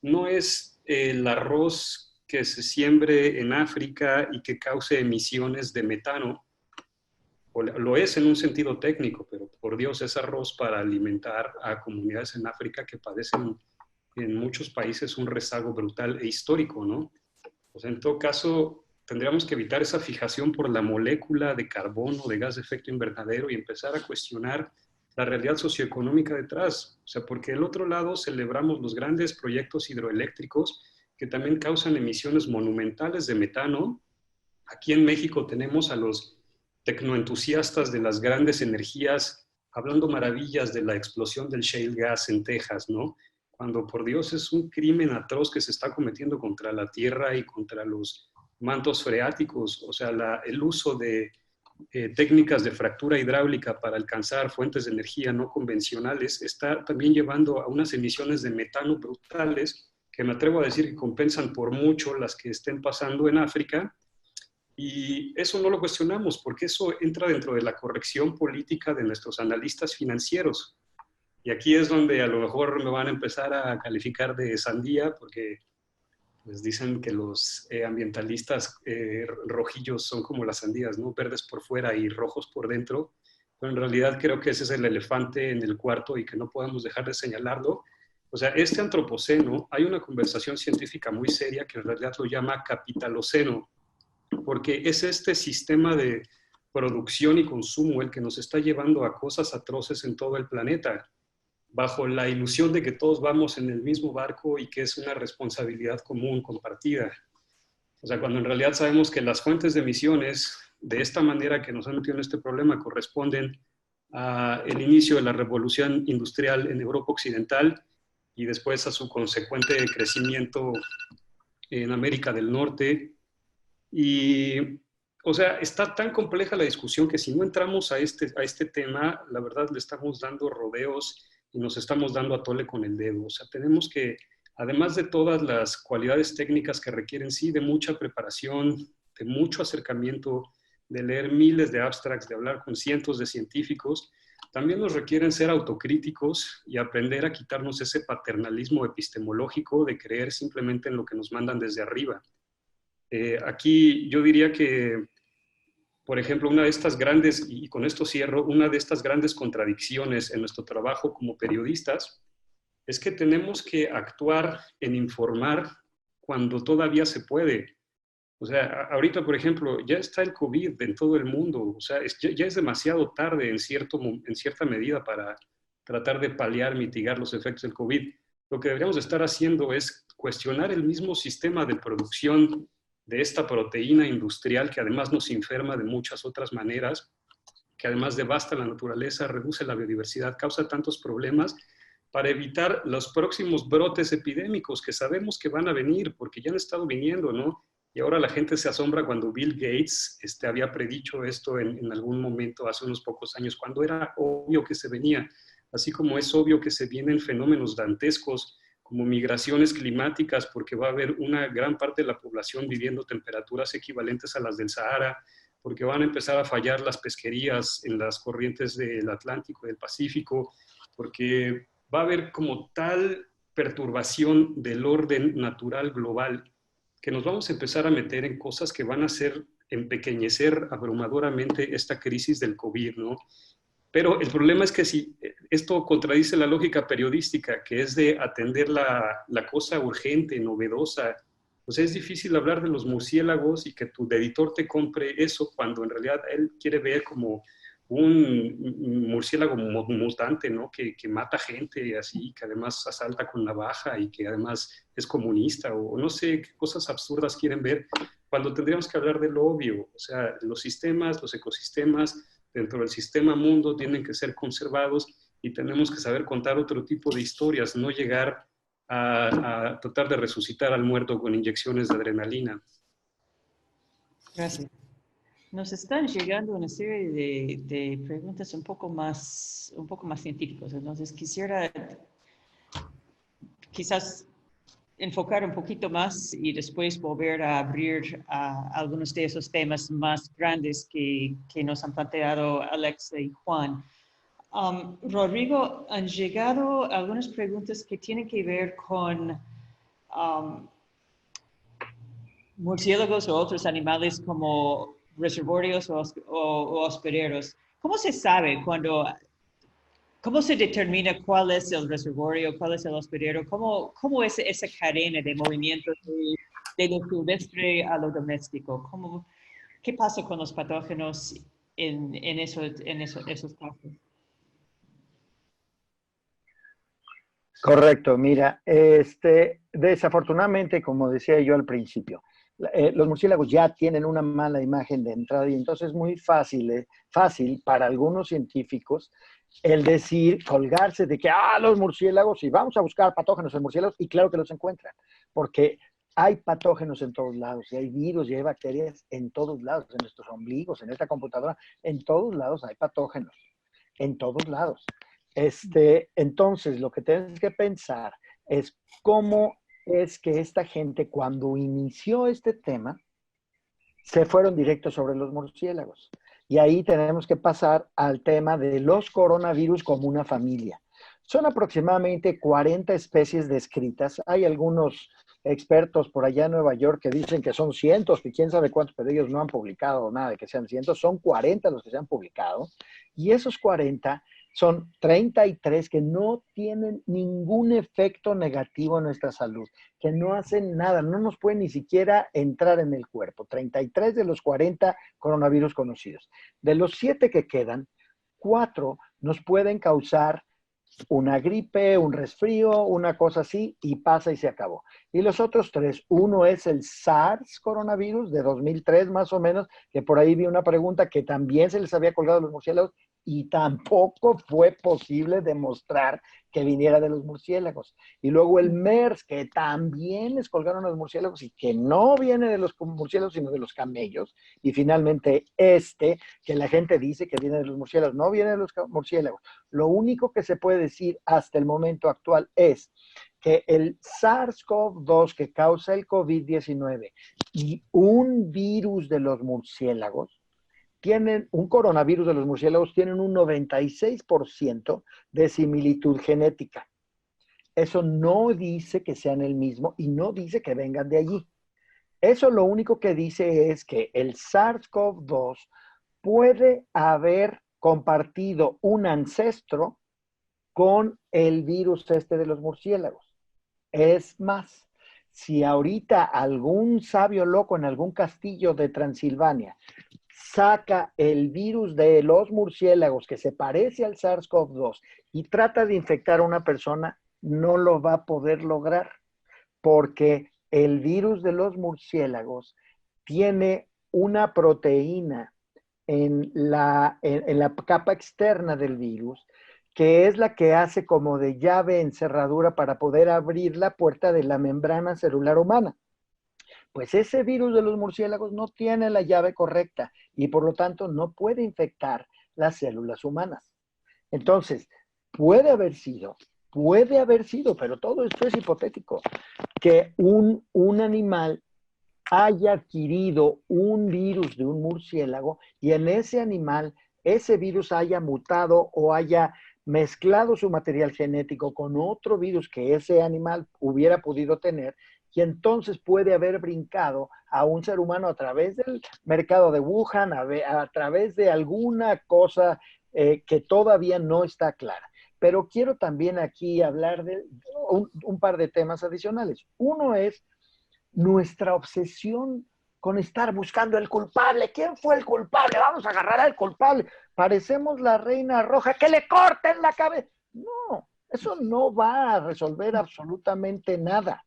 No es el arroz que se siembre en África y que cause emisiones de metano o lo es en un sentido técnico, pero por Dios es arroz para alimentar a comunidades en África que padecen en muchos países un rezago brutal e histórico, ¿no? O sea, en todo caso, tendríamos que evitar esa fijación por la molécula de carbono, de gas de efecto invernadero y empezar a cuestionar la realidad socioeconómica detrás. O sea, porque del otro lado celebramos los grandes proyectos hidroeléctricos que también causan emisiones monumentales de metano. Aquí en México tenemos a los tecnoentusiastas de las grandes energías hablando maravillas de la explosión del shale gas en Texas, ¿no? Cuando por Dios es un crimen atroz que se está cometiendo contra la tierra y contra los mantos freáticos, o sea, el uso de técnicas de fractura hidráulica para alcanzar fuentes de energía no convencionales está también llevando a unas emisiones de metano brutales que me atrevo a decir que compensan por mucho las que estén pasando en África. Y eso no lo cuestionamos porque eso entra dentro de la corrección política de nuestros analistas financieros. Y aquí es donde a lo mejor me van a empezar a calificar de sandía porque pues dicen que los ambientalistas rojillos son como las sandías, ¿no? Verdes por fuera y rojos por dentro. Pero en realidad creo que ese es el elefante en el cuarto y que no podemos dejar de señalarlo. O sea, este antropoceno, hay una conversación científica muy seria que en realidad lo llama capitaloceno, porque es este sistema de producción y consumo el que nos está llevando a cosas atroces en todo el planeta, bajo la ilusión de que todos vamos en el mismo barco y que es una responsabilidad común, compartida. O sea, cuando en realidad sabemos que las fuentes de emisiones, de esta manera que nos han metido en este problema, corresponden al inicio de la revolución industrial en Europa Occidental y después a su consecuente crecimiento en América del Norte. Y, o sea, está tan compleja la discusión que si no entramos a este tema, la verdad le estamos dando rodeos y nos estamos dando a tole con el dedo. O sea, tenemos que, además de todas las cualidades técnicas que requieren, sí, de mucha preparación, de mucho acercamiento, de leer miles de abstracts, de hablar con cientos de científicos, también nos requieren ser autocríticos y aprender a quitarnos ese paternalismo epistemológico de creer simplemente en lo que nos mandan desde arriba. Aquí yo diría que, por ejemplo, una de estas grandes, y con esto cierro, una de estas grandes contradicciones en nuestro trabajo como periodistas es que tenemos que actuar en informar cuando todavía se puede. O sea, ahorita, por ejemplo, ya está el COVID en todo el mundo. O sea, ya es demasiado tarde en cierta medida para tratar de paliar, mitigar los efectos del COVID. Lo que deberíamos estar haciendo es cuestionar el mismo sistema de producción de esta proteína industrial que además nos enferma de muchas otras maneras, que además devasta la naturaleza, reduce la biodiversidad, causa tantos problemas, para evitar los próximos brotes epidémicos que sabemos que van a venir, porque ya han estado viniendo, ¿no? Y ahora la gente se asombra cuando Bill Gates había predicho esto en algún momento hace unos pocos años, cuando era obvio que se venía, así como es obvio que se vienen fenómenos dantescos como migraciones climáticas, porque va a haber una gran parte de la población viviendo temperaturas equivalentes a las del Sahara, porque van a empezar a fallar las pesquerías en las corrientes del Atlántico y del Pacífico, porque va a haber como tal perturbación del orden natural global que nos vamos a empezar a meter en cosas que van a hacer empequeñecer abrumadoramente esta crisis del COVID, ¿no? Pero el problema es que si esto contradice la lógica periodística, que es de atender la cosa urgente, novedosa, pues es difícil hablar de los murciélagos y que tu editor te compre eso cuando en realidad él quiere ver como un murciélago mutante, ¿no? Que mata gente así, que además asalta con navaja y que además es comunista o no sé qué cosas absurdas quieren ver, cuando tendríamos que hablar de lo obvio. O sea, los sistemas, los ecosistemas dentro del sistema mundo tienen que ser conservados y tenemos que saber contar otro tipo de historias, no llegar a tratar de resucitar al muerto con inyecciones de adrenalina. Gracias. Nos están llegando una serie de preguntas un poco más científicas. Entonces quisiera quizás enfocar un poquito más y después volver a abrir algunos de esos temas más grandes que nos han planteado Alexa y Juan. Rodrigo, han llegado algunas preguntas que tienen que ver con murciélagos o otros animales como reservorios o hospederos. ¿Cómo se sabe cómo se determina cuál es el reservorio, cuál es el hospedero? ¿Cómo es esa cadena de movimiento de lo silvestre a lo doméstico? ¿Qué pasa con los patógenos en esos casos? Correcto, mira, desafortunadamente, como decía yo al principio, los murciélagos ya tienen una mala imagen de entrada y entonces es muy fácil para algunos científicos el decir, colgarse de que, los murciélagos, y vamos a buscar patógenos en murciélagos, y claro que los encuentran, porque hay patógenos en todos lados, y hay virus, y hay bacterias en todos lados, en nuestros ombligos, en esta computadora, en todos lados hay patógenos, en todos lados. Entonces, lo que tienes que pensar es cómo es que esta gente, cuando inició este tema, se fueron directos sobre los murciélagos. Y ahí tenemos que pasar al tema de los coronavirus como una familia. Son aproximadamente 40 especies descritas. Hay algunos expertos por allá en Nueva York que dicen que son cientos, que quién sabe cuántos, pero ellos no han publicado nada de que sean cientos. Son 40 los que se han publicado. Y esos 40 son 33 que no tienen ningún efecto negativo en nuestra salud, que no hacen nada, no nos pueden ni siquiera entrar en el cuerpo. 33 de los 40 coronavirus conocidos. De los 7 que quedan, 4 nos pueden causar una gripe, un resfrío, una cosa así, y pasa y se acabó. Y los otros 3, uno es el SARS coronavirus de 2003 más o menos, que por ahí vi una pregunta que también se les había colgado a los murciélagos y tampoco fue posible demostrar que viniera de los murciélagos. Y luego el MERS, que también les colgaron a los murciélagos y que no viene de los murciélagos, sino de los camellos. Y finalmente que la gente dice que viene de los murciélagos, no viene de los murciélagos. Lo único que se puede decir hasta el momento actual es que el SARS-CoV-2 que causa el COVID-19 y un virus de los murciélagos, un coronavirus de los murciélagos, tienen un 96% de similitud genética. Eso no dice que sean el mismo y no dice que vengan de allí. Eso lo único que dice es que el SARS-CoV-2 puede haber compartido un ancestro con el virus de los murciélagos. Es más, si ahorita algún sabio loco en algún castillo de Transilvania saca el virus de los murciélagos que se parece al SARS-CoV-2 y trata de infectar a una persona, no lo va a poder lograr, porque el virus de los murciélagos tiene una proteína en la capa externa del virus, que es la que hace como de llave en cerradura para poder abrir la puerta de la membrana celular humana. Pues ese virus de los murciélagos no tiene la llave correcta y por lo tanto no puede infectar las células humanas. Entonces, puede haber sido, pero todo esto es hipotético, que un animal haya adquirido un virus de un murciélago y en ese animal ese virus haya mutado o haya mezclado su material genético con otro virus que ese animal hubiera podido tener, y entonces puede haber brincado a un ser humano a través del mercado de Wuhan, a través de alguna cosa que todavía no está clara. Pero quiero también aquí hablar de un par de temas adicionales. Uno es nuestra obsesión con estar buscando el culpable. ¿Quién fue el culpable? Vamos a agarrar al culpable. Parecemos la reina roja, que le corten la cabeza. No, eso no va a resolver absolutamente nada.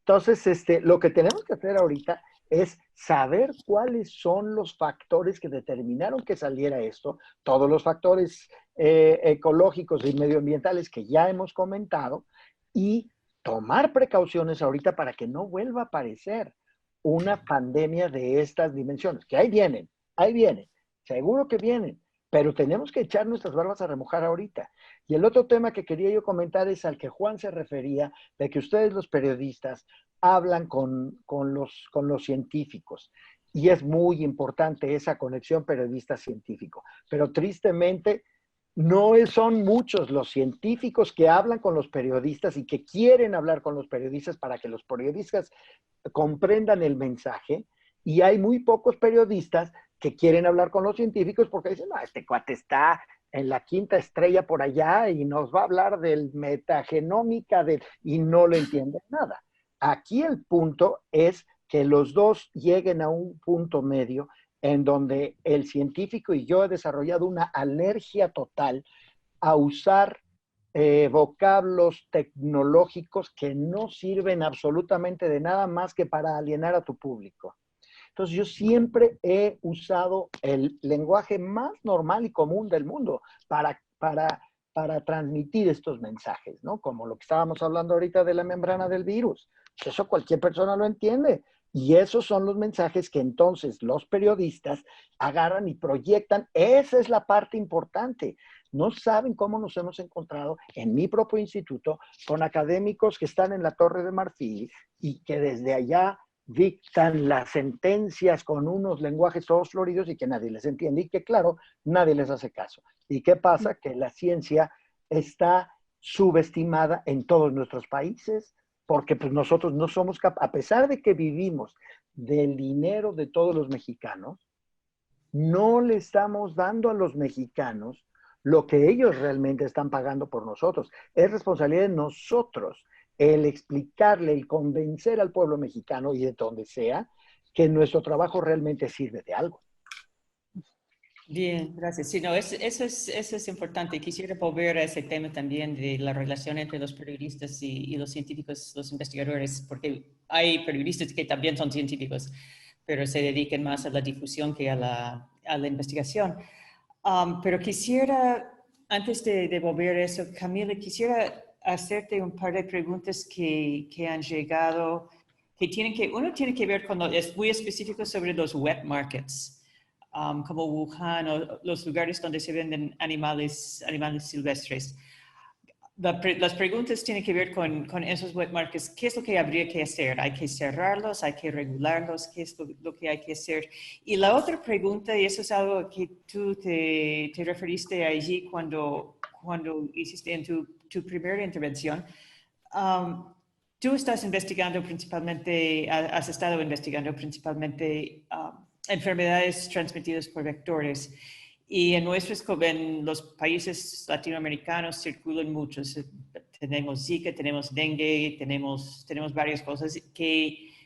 Entonces, lo que tenemos que hacer ahorita es saber cuáles son los factores que determinaron que saliera esto, todos los factores ecológicos y medioambientales que ya hemos comentado, y tomar precauciones ahorita para que no vuelva a aparecer una pandemia de estas dimensiones, que ahí vienen, seguro que vienen, pero tenemos que echar nuestras barbas a remojar ahorita. Y el otro tema que quería yo comentar es al que Juan se refería, de que ustedes los periodistas hablan con los científicos. Y es muy importante esa conexión periodista-científico. Pero tristemente no son muchos los científicos que hablan con los periodistas y que quieren hablar con los periodistas para que los periodistas comprendan el mensaje. Y hay muy pocos periodistas que quieren hablar con los científicos porque dicen, no, este cuate está en la quinta estrella por allá y nos va a hablar del metagenómica y no le entienden nada. Aquí el punto es que los dos lleguen a un punto medio en donde el científico y yo he desarrollado una alergia total a usar vocablos tecnológicos que no sirven absolutamente de nada más que para alienar a tu público. Entonces yo siempre he usado el lenguaje más normal y común del mundo para transmitir estos mensajes, ¿no? Como lo que estábamos hablando ahorita de la membrana del virus. Eso cualquier persona lo entiende. Y esos son los mensajes que entonces los periodistas agarran y proyectan. Esa es la parte importante. No saben cómo nos hemos encontrado en mi propio instituto con académicos que están en la Torre de Marfil y que desde allá dictan las sentencias con unos lenguajes todos floridos y que nadie les entiende y que, claro, nadie les hace caso. ¿Y qué pasa? Que la ciencia está subestimada en todos nuestros países porque pues, nosotros no somos capaces, a pesar de que vivimos del dinero de todos los mexicanos, no le estamos dando a los mexicanos lo que ellos realmente están pagando por nosotros. Es responsabilidad de nosotros el explicarle, el convencer al pueblo mexicano y de donde sea, que nuestro trabajo realmente sirve de algo. Bien, gracias. Sí, no, eso es importante. Quisiera volver a ese tema también de la relación entre los periodistas y los científicos, los investigadores, porque hay periodistas que también son científicos, pero se dedican más a la difusión que a la investigación. Pero quisiera, antes de volver a eso, Camila, quisiera hacerte un par de preguntas que han llegado, uno tiene que ver con, es muy específico sobre los wet markets, como Wuhan o los lugares donde se venden animales silvestres. Las preguntas tienen que ver con esos wet markets. ¿Qué es lo que habría que hacer? ¿Hay que cerrarlos? ¿Hay que regularlos? ¿Qué es lo que hay que hacer? Y la otra pregunta, y eso es algo que tú te referiste allí cuando hiciste en tu primera intervención. Tú estás investigando principalmente, has estado investigando principalmente enfermedades transmitidas por vectores. Y en los países latinoamericanos circulan muchos. Tenemos Zika, tenemos dengue, tenemos varias cosas,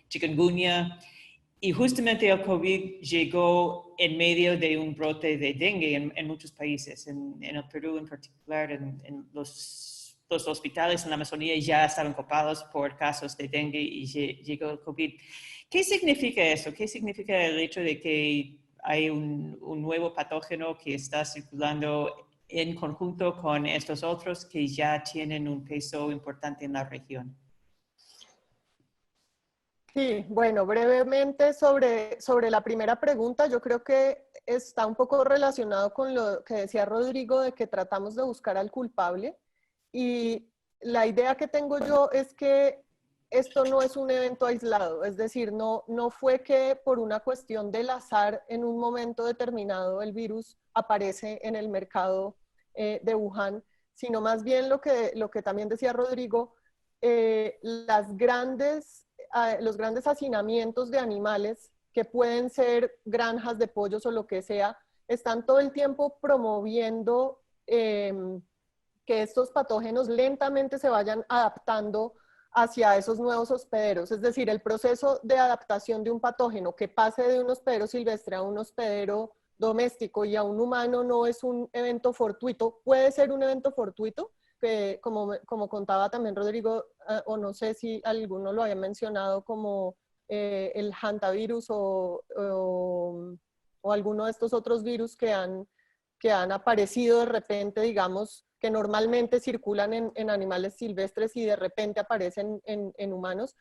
chikungunya. Y justamente el COVID llegó en medio de un brote de dengue en muchos países. En el Perú en particular, en los hospitales en la Amazonía ya estaban copados por casos de dengue y llegó el COVID. ¿Qué significa eso? ¿Qué significa el hecho de que hay un nuevo patógeno que está circulando en conjunto con estos otros que ya tienen un peso importante en la región? Sí, bueno, brevemente sobre la primera pregunta, yo creo que está un poco relacionado con lo que decía Rodrigo de que tratamos de buscar al culpable, y la idea que tengo yo es que esto no es un evento aislado, es decir, no fue que por una cuestión del azar en un momento determinado el virus aparece en el mercado de Wuhan, sino más bien lo que también decía Rodrigo, los grandes hacinamientos de animales que pueden ser granjas de pollos o lo que sea, están todo el tiempo promoviendo que estos patógenos lentamente se vayan adaptando hacia esos nuevos hospederos. Es decir, el proceso de adaptación de un patógeno que pase de un hospedero silvestre a un hospedero doméstico y a un humano no es un evento fortuito. Puede ser un evento fortuito, que como contaba también Rodrigo, o no sé si alguno lo había mencionado, como el hantavirus o alguno de estos otros virus que han aparecido de repente, digamos, que normalmente circulan en animales silvestres y de repente aparecen en humanos.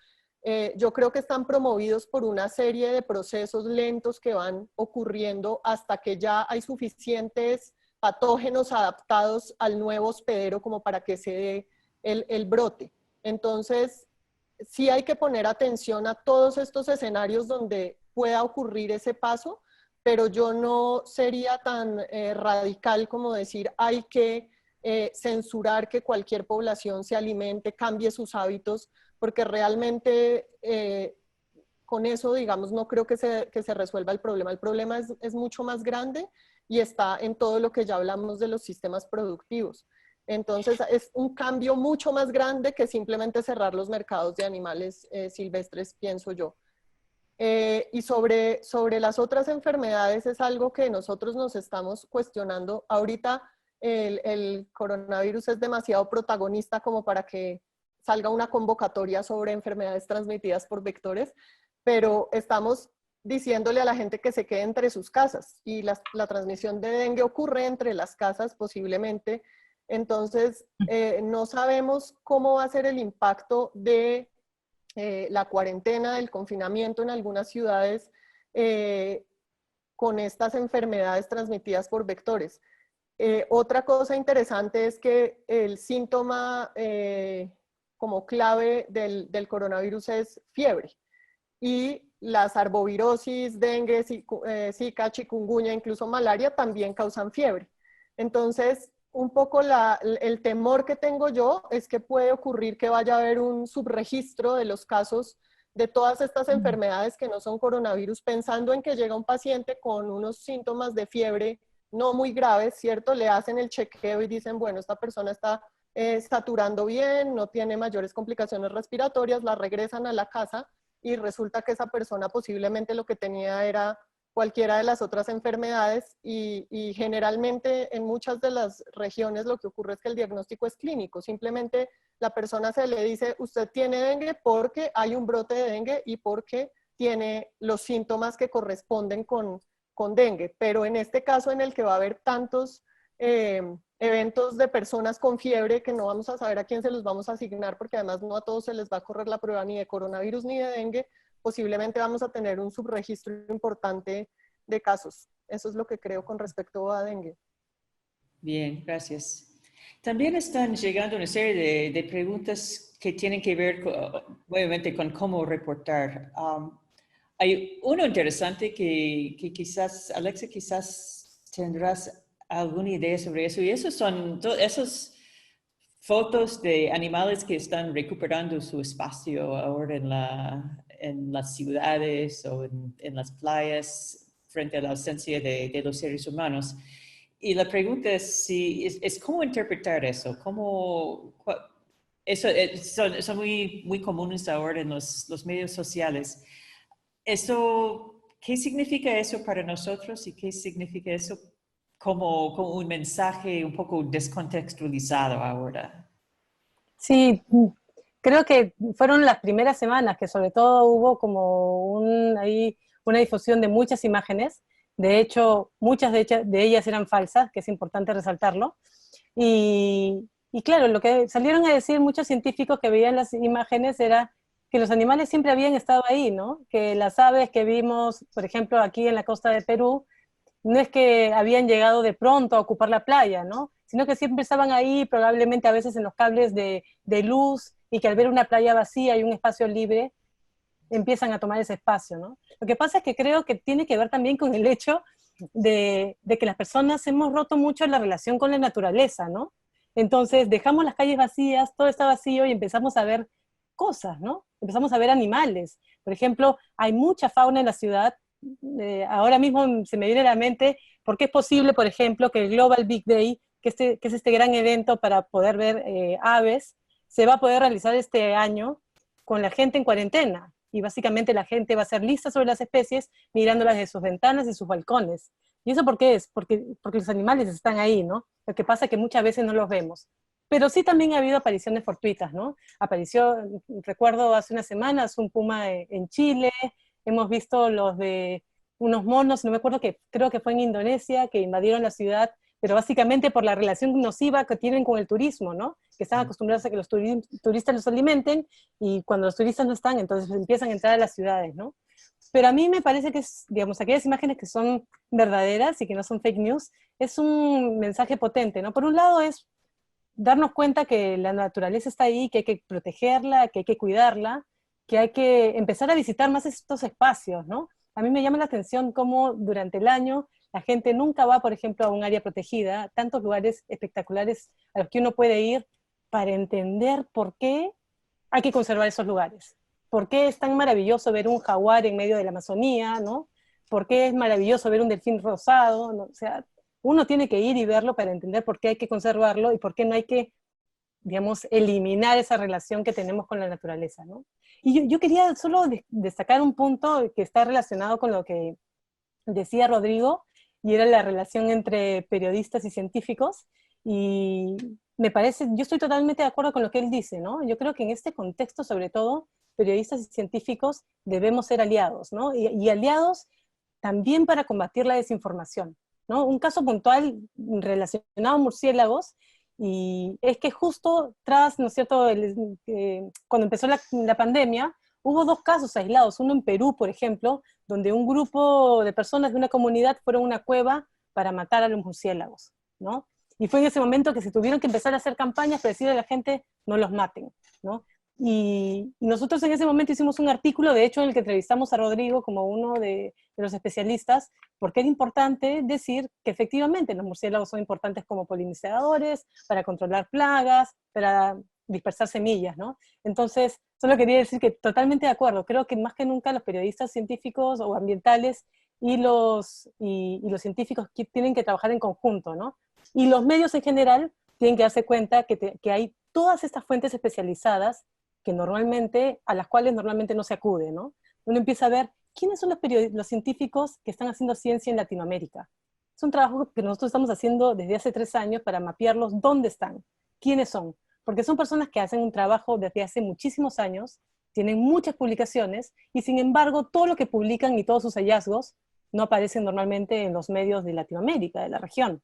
Yo creo que están promovidos por una serie de procesos lentos que van ocurriendo hasta que ya hay suficientes patógenos adaptados al nuevo hospedero como para que se dé el brote. Entonces, sí hay que poner atención a todos estos escenarios donde pueda ocurrir ese paso, pero yo no sería tan radical como decir hay que censurar que cualquier población se alimente, cambie sus hábitos, porque realmente con eso, digamos, no creo que se resuelva el problema. El problema es mucho más grande y está en todo lo que ya hablamos de los sistemas productivos. Entonces, es un cambio mucho más grande que simplemente cerrar los mercados de animales silvestres, pienso yo. Y sobre las otras enfermedades es algo que nosotros nos estamos cuestionando. Ahorita el coronavirus es demasiado protagonista como para que salga una convocatoria sobre enfermedades transmitidas por vectores, pero estamos diciéndole a la gente que se quede entre sus casas y la transmisión de dengue ocurre entre las casas posiblemente. Entonces, no sabemos cómo va a ser el impacto de la cuarentena, del confinamiento en algunas ciudades con estas enfermedades transmitidas por vectores. Otra cosa interesante es que el síntoma como clave del coronavirus es fiebre. Y las arbovirosis, dengue, zika, chikungunya, incluso malaria también causan fiebre. Entonces, un poco el temor que tengo yo es que puede ocurrir que vaya a haber un subregistro de los casos de todas estas enfermedades que no son coronavirus, pensando en que llega un paciente con unos síntomas de fiebre no muy graves, ¿cierto? Le hacen el chequeo y dicen, bueno, esta persona está saturando bien, no tiene mayores complicaciones respiratorias, la regresan a la casa y resulta que esa persona posiblemente lo que tenía era cualquiera de las otras enfermedades y generalmente en muchas de las regiones lo que ocurre es que el diagnóstico es clínico, simplemente la persona se le dice usted tiene dengue porque hay un brote de dengue y porque tiene los síntomas que corresponden con dengue, pero en este caso en el que va a haber tantos eventos de personas con fiebre que no vamos a saber a quién se los vamos a asignar porque además no a todos se les va a correr la prueba ni de coronavirus ni de dengue, posiblemente vamos a tener un subregistro importante de casos. Eso es lo que creo con respecto a dengue. Bien, gracias. También están llegando una serie de preguntas que tienen que ver, obviamente, con cómo reportar. Hay uno interesante que quizás, Alexa, quizás tendrás alguna idea sobre eso. Y esos son esas fotos de animales que están recuperando su espacio ahora en las ciudades o en las playas frente a la ausencia de los seres humanos. Y la pregunta es, cómo interpretar eso, son muy comunes ahora en los medios sociales. ¿Qué significa eso para nosotros y qué significa eso como un mensaje un poco descontextualizado ahora? Sí, creo que fueron las primeras semanas que sobre todo hubo como una difusión de muchas imágenes. De hecho, muchas de ellas eran falsas, que es importante resaltarlo. Y claro, lo que salieron a decir muchos científicos que veían las imágenes era que los animales siempre habían estado ahí, ¿no? Que las aves que vimos, por ejemplo, aquí en la costa de Perú, no es que habían llegado de pronto a ocupar la playa, ¿no? Sino que siempre estaban ahí, probablemente a veces en los cables de luz, y que al ver una playa vacía y un espacio libre, empiezan a tomar ese espacio, ¿no? Lo que pasa es que creo que tiene que ver también con el hecho de que las personas hemos roto mucho la relación con la naturaleza, ¿no? Entonces dejamos las calles vacías, todo está vacío y empezamos a ver cosas, ¿no? Empezamos a ver animales. Por ejemplo, hay mucha fauna en la ciudad. Ahora mismo se me viene a la mente porque es posible, por ejemplo, que el Global Big Day, que es este gran evento para poder ver aves, se va a poder realizar este año con la gente en cuarentena. Y básicamente la gente va a ser lista sobre las especies, mirándolas de sus ventanas y sus balcones. ¿Y eso por qué es? Porque los animales están ahí, ¿no? Lo que pasa es que muchas veces no los vemos. Pero sí también ha habido apariciones fortuitas, ¿no? Recuerdo hace unas semanas, un puma en Chile, hemos visto los de unos monos, no me acuerdo, creo que fue en Indonesia, que invadieron la ciudad, pero básicamente por la relación nociva que tienen con el turismo, ¿no? Que están acostumbrados a que los turistas los alimenten, y cuando los turistas no están, entonces empiezan a entrar a las ciudades, ¿no? Pero a mí me parece que, digamos, aquellas imágenes que son verdaderas y que no son fake news, es un mensaje potente, ¿no? Por un lado es darnos cuenta que la naturaleza está ahí, que hay que protegerla, que hay que cuidarla, que hay que empezar a visitar más estos espacios, ¿no? A mí me llama la atención cómo durante el año la gente nunca va, por ejemplo, a un área protegida, tantos lugares espectaculares a los que uno puede ir para entender por qué hay que conservar esos lugares. ¿Por qué es tan maravilloso ver un jaguar en medio de la Amazonía, ¿no? ¿Por qué es maravilloso ver un delfín rosado, ¿no? O sea, uno tiene que ir y verlo para entender por qué hay que conservarlo y por qué no hay que, digamos, eliminar esa relación que tenemos con la naturaleza, ¿no? Y yo quería solo destacar un punto que está relacionado con lo que decía Rodrigo, y era la relación entre periodistas y científicos, y me parece, yo estoy totalmente de acuerdo con lo que él dice, ¿no? Yo creo que en este contexto, sobre todo, periodistas y científicos debemos ser aliados, ¿no? Y aliados también para combatir la desinformación, ¿no? Un caso puntual relacionado a murciélagos, y es que justo tras, ¿no es cierto?, cuando empezó la pandemia, hubo dos casos aislados, uno en Perú, por ejemplo, donde un grupo de personas de una comunidad fueron a una cueva para matar a los murciélagos, ¿no? Y fue en ese momento que se tuvieron que empezar a hacer campañas para decirle a la gente, no los maten, ¿no? Y nosotros en ese momento hicimos un artículo, de hecho, en el que entrevistamos a Rodrigo como uno de los especialistas, porque era importante decir que efectivamente los murciélagos son importantes como polinizadores, para controlar plagas, para dispersar semillas, ¿no? Entonces, solo quería decir que totalmente de acuerdo, creo que más que nunca los periodistas científicos o ambientales y los científicos tienen que trabajar en conjunto, ¿no? Y los medios en general tienen que darse cuenta que hay todas estas fuentes especializadas a las cuales normalmente no se acude, ¿no? Uno empieza a ver quiénes son los científicos que están haciendo ciencia en Latinoamérica. Es un trabajo que nosotros estamos haciendo desde hace 3 años para mapearlos dónde están, quiénes son, porque son personas que hacen un trabajo desde hace muchísimos años, tienen muchas publicaciones, y sin embargo todo lo que publican y todos sus hallazgos no aparecen normalmente en los medios de Latinoamérica, de la región.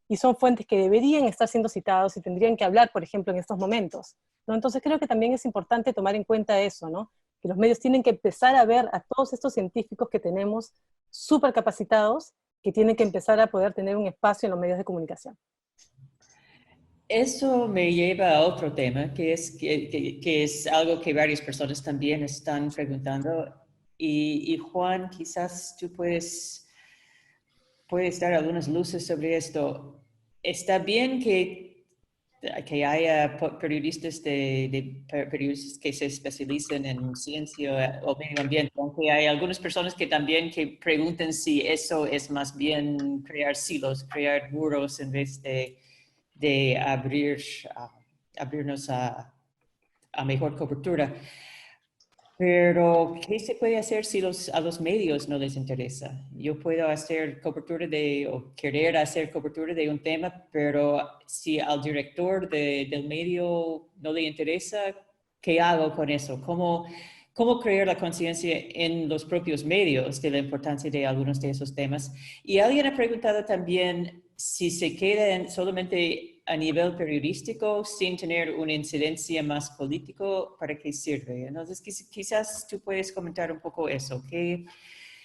Y son fuentes que deberían estar siendo citados y tendrían que hablar, por ejemplo, en estos momentos, ¿no? Entonces creo que también es importante tomar en cuenta eso, ¿no? Que los medios tienen que empezar a ver a todos estos científicos que tenemos súper capacitados, que tienen que empezar a poder tener un espacio en los medios de comunicación. Eso me lleva a otro tema, que es algo que varias personas también están preguntando. Y Juan, quizás tú puedes dar algunas luces sobre esto. Está bien que haya periodistas periodistas que se especializan en ciencia o medio ambiente, aunque hay algunas personas que también que preguntan si eso es más bien crear silos, crear muros en vez de abrirnos a mejor cobertura. Pero, ¿qué se puede hacer si a los medios no les interesa? Yo puedo hacer cobertura o querer hacer cobertura de un tema, pero si al director del medio no le interesa, ¿qué hago con eso? ¿Cómo crear la conciencia en los propios medios de la importancia de algunos de esos temas? Y alguien ha preguntado también si se quedan solamente a nivel periodístico sin tener una incidencia más político, ¿para qué sirve? Entonces, quizás tú puedes comentar un poco eso. ¿Qué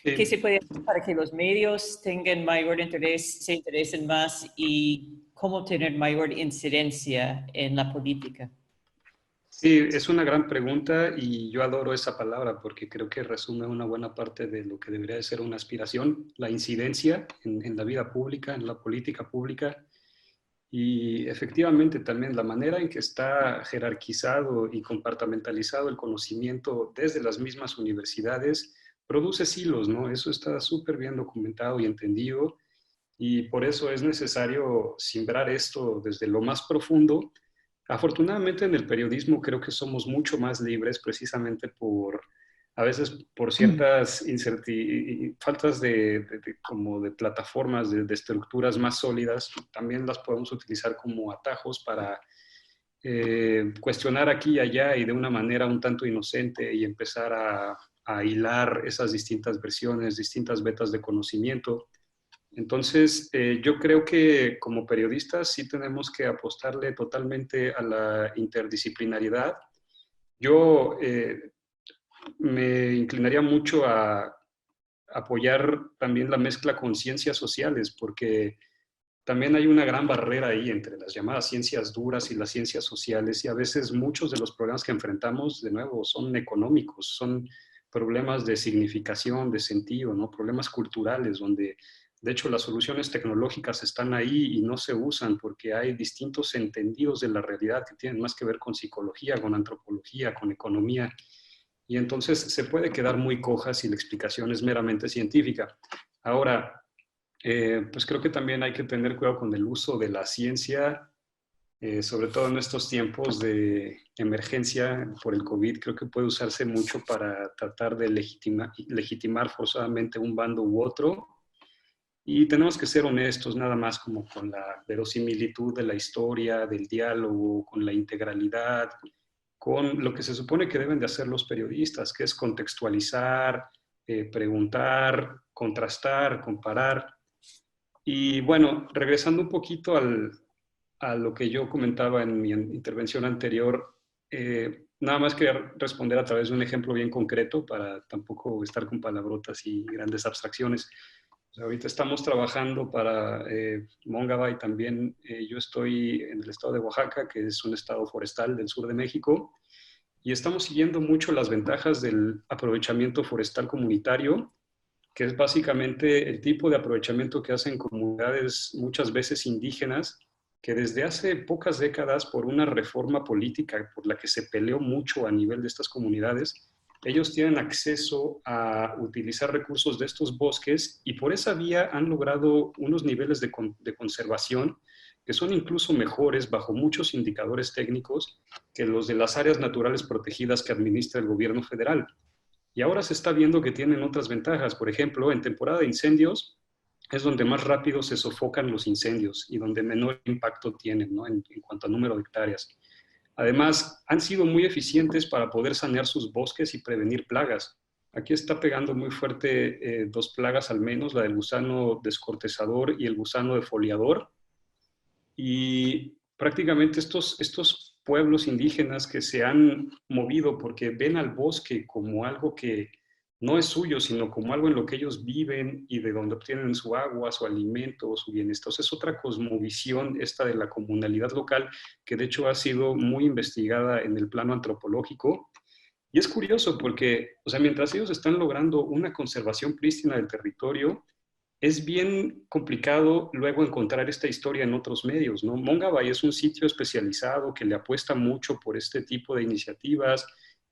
se puede hacer para que los medios tengan mayor interés, se interesen más, y cómo tener mayor incidencia en la política? Sí, es una gran pregunta y yo adoro esa palabra porque creo que resume una buena parte de lo que debería de ser una aspiración, la incidencia en la vida pública, en la política pública. Y efectivamente también la manera en que está jerarquizado y compartimentalizado el conocimiento desde las mismas universidades produce silos, ¿no? Eso está súper bien documentado y entendido, y por eso es necesario simbrar esto desde lo más profundo. Afortunadamente en el periodismo creo que somos mucho más libres precisamente a veces por ciertas faltas como de plataformas, de estructuras más sólidas. También las podemos utilizar como atajos para cuestionar aquí y allá y de una manera un tanto inocente y empezar a hilar esas distintas versiones, distintas vetas de conocimiento. Entonces, yo creo que como periodistas sí tenemos que apostarle totalmente a la interdisciplinariedad. Yo me inclinaría mucho a apoyar también la mezcla con ciencias sociales, porque también hay una gran barrera ahí entre las llamadas ciencias duras y las ciencias sociales, y a veces muchos de los problemas que enfrentamos, de nuevo, son económicos, son problemas de significación, de sentido, ¿no? Problemas culturales, donde de hecho las soluciones tecnológicas están ahí y no se usan porque hay distintos entendidos de la realidad que tienen más que ver con psicología, con antropología, con economía. y entonces se puede quedar muy coja si la explicación es meramente científica. Ahora, pues creo que también hay que tener cuidado con el uso de la ciencia, sobre todo en estos tiempos de emergencia por el COVID. Creo que puede usarse mucho para tratar de legitimar forzadamente un bando u otro. Y tenemos que ser honestos nada más como con la verosimilitud de la historia, del diálogo, con la integralidad, con lo que se supone que deben de hacer los periodistas, que es contextualizar, preguntar, contrastar, comparar. Y bueno, regresando un poquito a lo que yo comentaba en mi intervención anterior, nada más quería responder a través de un ejemplo bien concreto para tampoco estar con palabrotas y grandes abstracciones. O sea, ahorita estamos trabajando para Mongabay también. Yo estoy en el estado de Oaxaca, que es un estado forestal del sur de México, y estamos siguiendo mucho las ventajas del aprovechamiento forestal comunitario, que es básicamente el tipo de aprovechamiento que hacen comunidades muchas veces indígenas, que desde hace pocas décadas, por una reforma política por la que se peleó mucho a nivel de estas comunidades, ellos tienen acceso a utilizar recursos de estos bosques y por esa vía han logrado unos niveles de conservación que son incluso mejores bajo muchos indicadores técnicos que los de las áreas naturales protegidas que administra el gobierno federal. Y ahora se está viendo que tienen otras ventajas. Por ejemplo, en temporada de incendios es donde más rápido se sofocan los incendios y donde menor impacto tienen, ¿no? en cuanto a número de hectáreas. Además, han sido muy eficientes para poder sanear sus bosques y prevenir plagas. Aquí está pegando muy fuerte dos plagas al menos, la del gusano descortezador y el gusano defoliador. Y prácticamente estos pueblos indígenas que se han movido porque ven al bosque como algo que no es suyo, sino como algo en lo que ellos viven y de donde obtienen su agua, su alimento, su bienestar. O sea, es otra cosmovisión esta de la comunalidad local que de hecho ha sido muy investigada en el plano antropológico. Y es curioso porque, o sea, mientras ellos están logrando una conservación prístina del territorio, es bien complicado luego encontrar esta historia en otros medios, ¿no? Mongabay es un sitio especializado que le apuesta mucho por este tipo de iniciativas,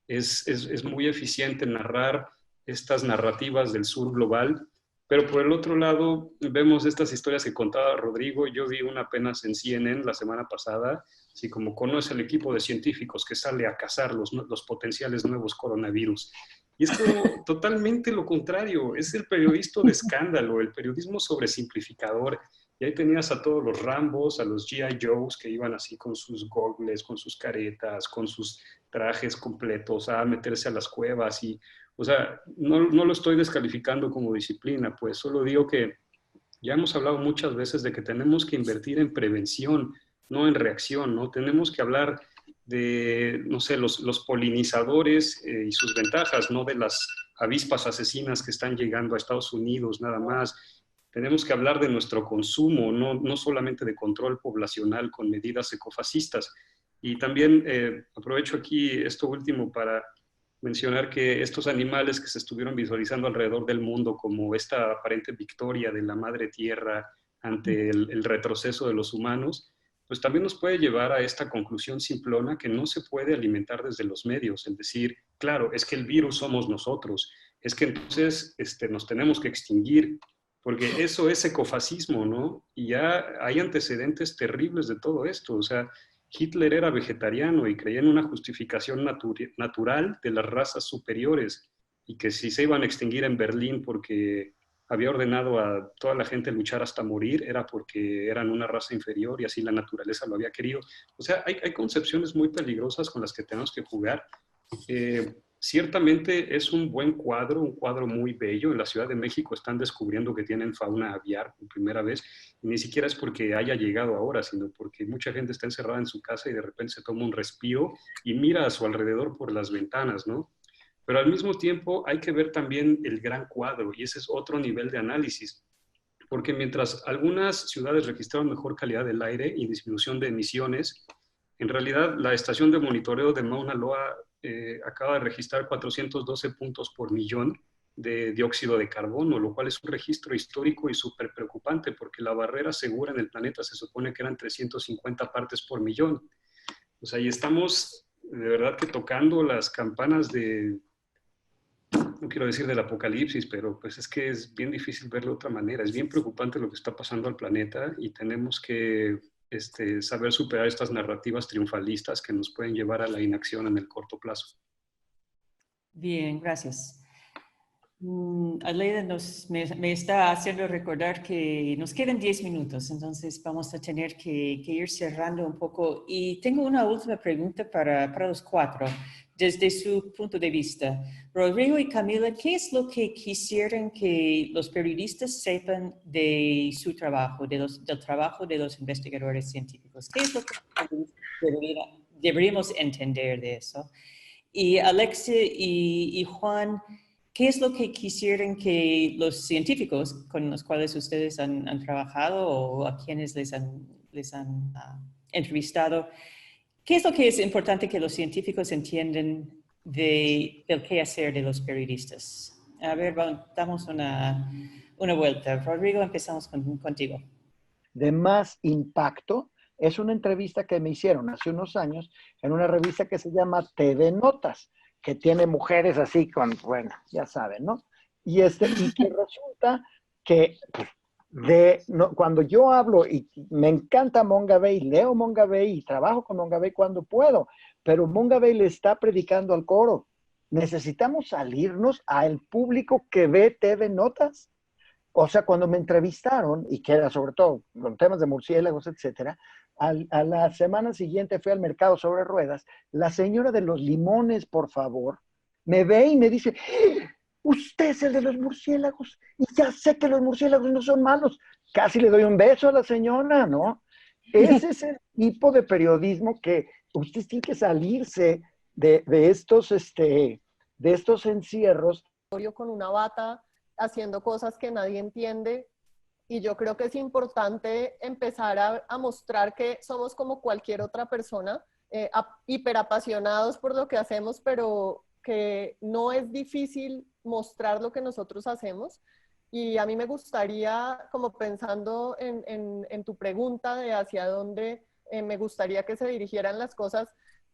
es muy eficiente en narrar estas narrativas del sur global, pero por el otro lado vemos estas historias que contaba Rodrigo. Yo vi una apenas en CNN la semana pasada, así como conoce el equipo de científicos que sale a cazar los potenciales nuevos coronavirus. Y es como totalmente lo contrario, es el periodismo de escándalo, el periodismo sobresimplificador. Y ahí tenías a todos los Rambos, a los G.I. Joes que iban así con sus gogles, con sus caretas, con sus trajes completos a meterse a las cuevas. Y, o sea, no lo estoy descalificando como disciplina, pues solo digo que ya hemos hablado muchas veces de que tenemos que invertir en prevención, no en reacción, ¿no? Tenemos que hablar de, no sé, los polinizadores y sus ventajas, no de las avispas asesinas que están llegando a Estados Unidos nada más. Tenemos que hablar de nuestro consumo, no solamente de control poblacional con medidas ecofascistas. Y también aprovecho aquí esto último para mencionar que estos animales que se estuvieron visualizando alrededor del mundo como esta aparente victoria de la madre tierra ante el retroceso de los humanos, pues también nos puede llevar a esta conclusión simplona que no se puede alimentar desde los medios, es decir, claro, es que el virus somos nosotros, es que entonces nos tenemos que extinguir, porque eso es ecofascismo, ¿no? Y ya hay antecedentes terribles de todo esto, o sea, Hitler era vegetariano y creía en una justificación natural de las razas superiores y que si se iban a extinguir en Berlín porque había ordenado a toda la gente luchar hasta morir, era porque eran una raza inferior y así la naturaleza lo había querido. O sea, hay concepciones muy peligrosas con las que tenemos que jugar. Ciertamente es un buen cuadro, un cuadro muy bello. En la Ciudad de México están descubriendo que tienen fauna aviar por primera vez. Y ni siquiera es porque haya llegado ahora, sino porque mucha gente está encerrada en su casa y de repente se toma un respiro y mira a su alrededor por las ventanas, ¿no? Pero al mismo tiempo hay que ver también el gran cuadro y ese es otro nivel de análisis. Porque mientras algunas ciudades registraron mejor calidad del aire y disminución de emisiones, en realidad la estación de monitoreo de Mauna Loa acaba de registrar 412 puntos por millón de dióxido de carbono, lo cual es un registro histórico y súper preocupante porque la barrera segura en el planeta se supone que eran 350 partes por millón. O sea, y estamos de verdad que tocando las campanas de no quiero decir del apocalipsis, pero pues es que es bien difícil verlo de otra manera. Es bien preocupante lo que está pasando al planeta y tenemos que saber superar estas narrativas triunfalistas que nos pueden llevar a la inacción en el corto plazo. Bien, gracias. Aleida me está haciendo recordar que nos quedan 10 minutos, entonces vamos a tener que ir cerrando un poco. Y tengo una última pregunta para los cuatro, desde su punto de vista. Rodrigo y Camila, ¿qué es lo que quisieran que los periodistas sepan de su trabajo, del trabajo de los investigadores científicos? ¿Qué es lo que deberíamos entender de eso? Y Alexia y Juan, ¿qué es lo que quisieran que los científicos con los cuales ustedes han trabajado o a quienes les han entrevistado, qué es lo que es importante que los científicos entiendan del quehacer de los periodistas? A ver, damos una vuelta. Rodrigo, empezamos contigo. De más impacto es una entrevista que me hicieron hace unos años en una revista que se llama TV Notas, que tiene mujeres así con, bueno, ya saben, ¿no? Y que resulta que cuando yo hablo, y me encanta Mongabay, leo Mongabay y trabajo con Mongabay cuando puedo, pero Mongabay le está predicando al coro. Necesitamos salirnos al público que ve TV Notas. O sea, cuando me entrevistaron, y que era sobre todo con temas de murciélagos, etcétera, a la semana siguiente fui al mercado sobre ruedas, la señora de los limones, por favor, me ve y me dice, usted es el de los murciélagos, y ya sé que los murciélagos no son malos. Casi le doy un beso a la señora, ¿no? Ese es el tipo de periodismo que usted tiene que salirse de estos encierros. Con una bata, haciendo cosas que nadie entiende. Y yo creo que es importante empezar a mostrar que somos como cualquier otra persona, hiperapasionados por lo que hacemos, pero que no es difícil mostrar lo que nosotros hacemos. Y a mí me gustaría, como pensando en tu pregunta de hacia dónde me gustaría que se dirigieran las cosas,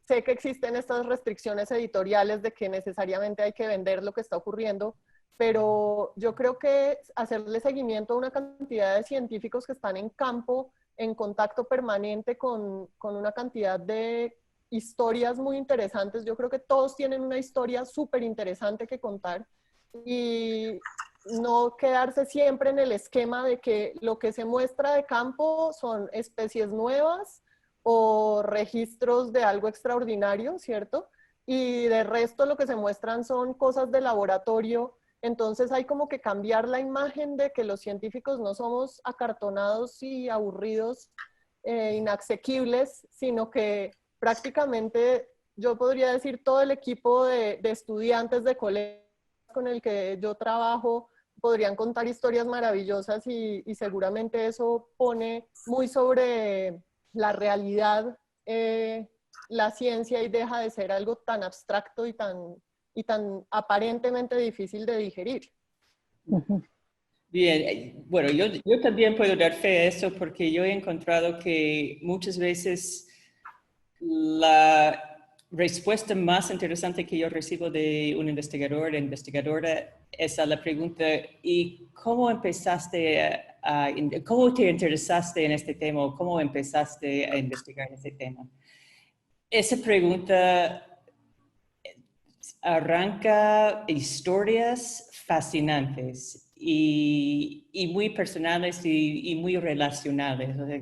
sé que existen estas restricciones editoriales de que necesariamente hay que vender lo que está ocurriendo, pero yo creo que hacerle seguimiento a una cantidad de científicos que están en campo, en contacto permanente con una cantidad de historias muy interesantes. Yo creo que todos tienen una historia súper interesante que contar y no quedarse siempre en el esquema de que lo que se muestra de campo son especies nuevas o registros de algo extraordinario, ¿cierto? Y de resto lo que se muestran son cosas de laboratorio. Entonces hay como que cambiar la imagen de que los científicos no somos acartonados y aburridos, inasequibles, sino que prácticamente yo podría decir todo el equipo de estudiantes de colegio con el que yo trabajo podrían contar historias maravillosas y seguramente eso pone muy sobre la realidad la ciencia y deja de ser algo tan abstracto y tan aparentemente difícil de digerir. Bien, bueno, yo también puedo dar fe a eso porque yo he encontrado que muchas veces la respuesta más interesante que yo recibo de un investigador o investigadora es a la pregunta, ¿y cómo empezaste cómo te interesaste en este tema o cómo empezaste a investigar este tema? Esa pregunta arranca historias fascinantes y muy personales y muy relacionales. O sea,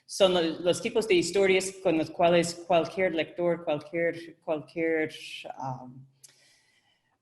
son los tipos de historias con los cuales cualquier lector, cualquier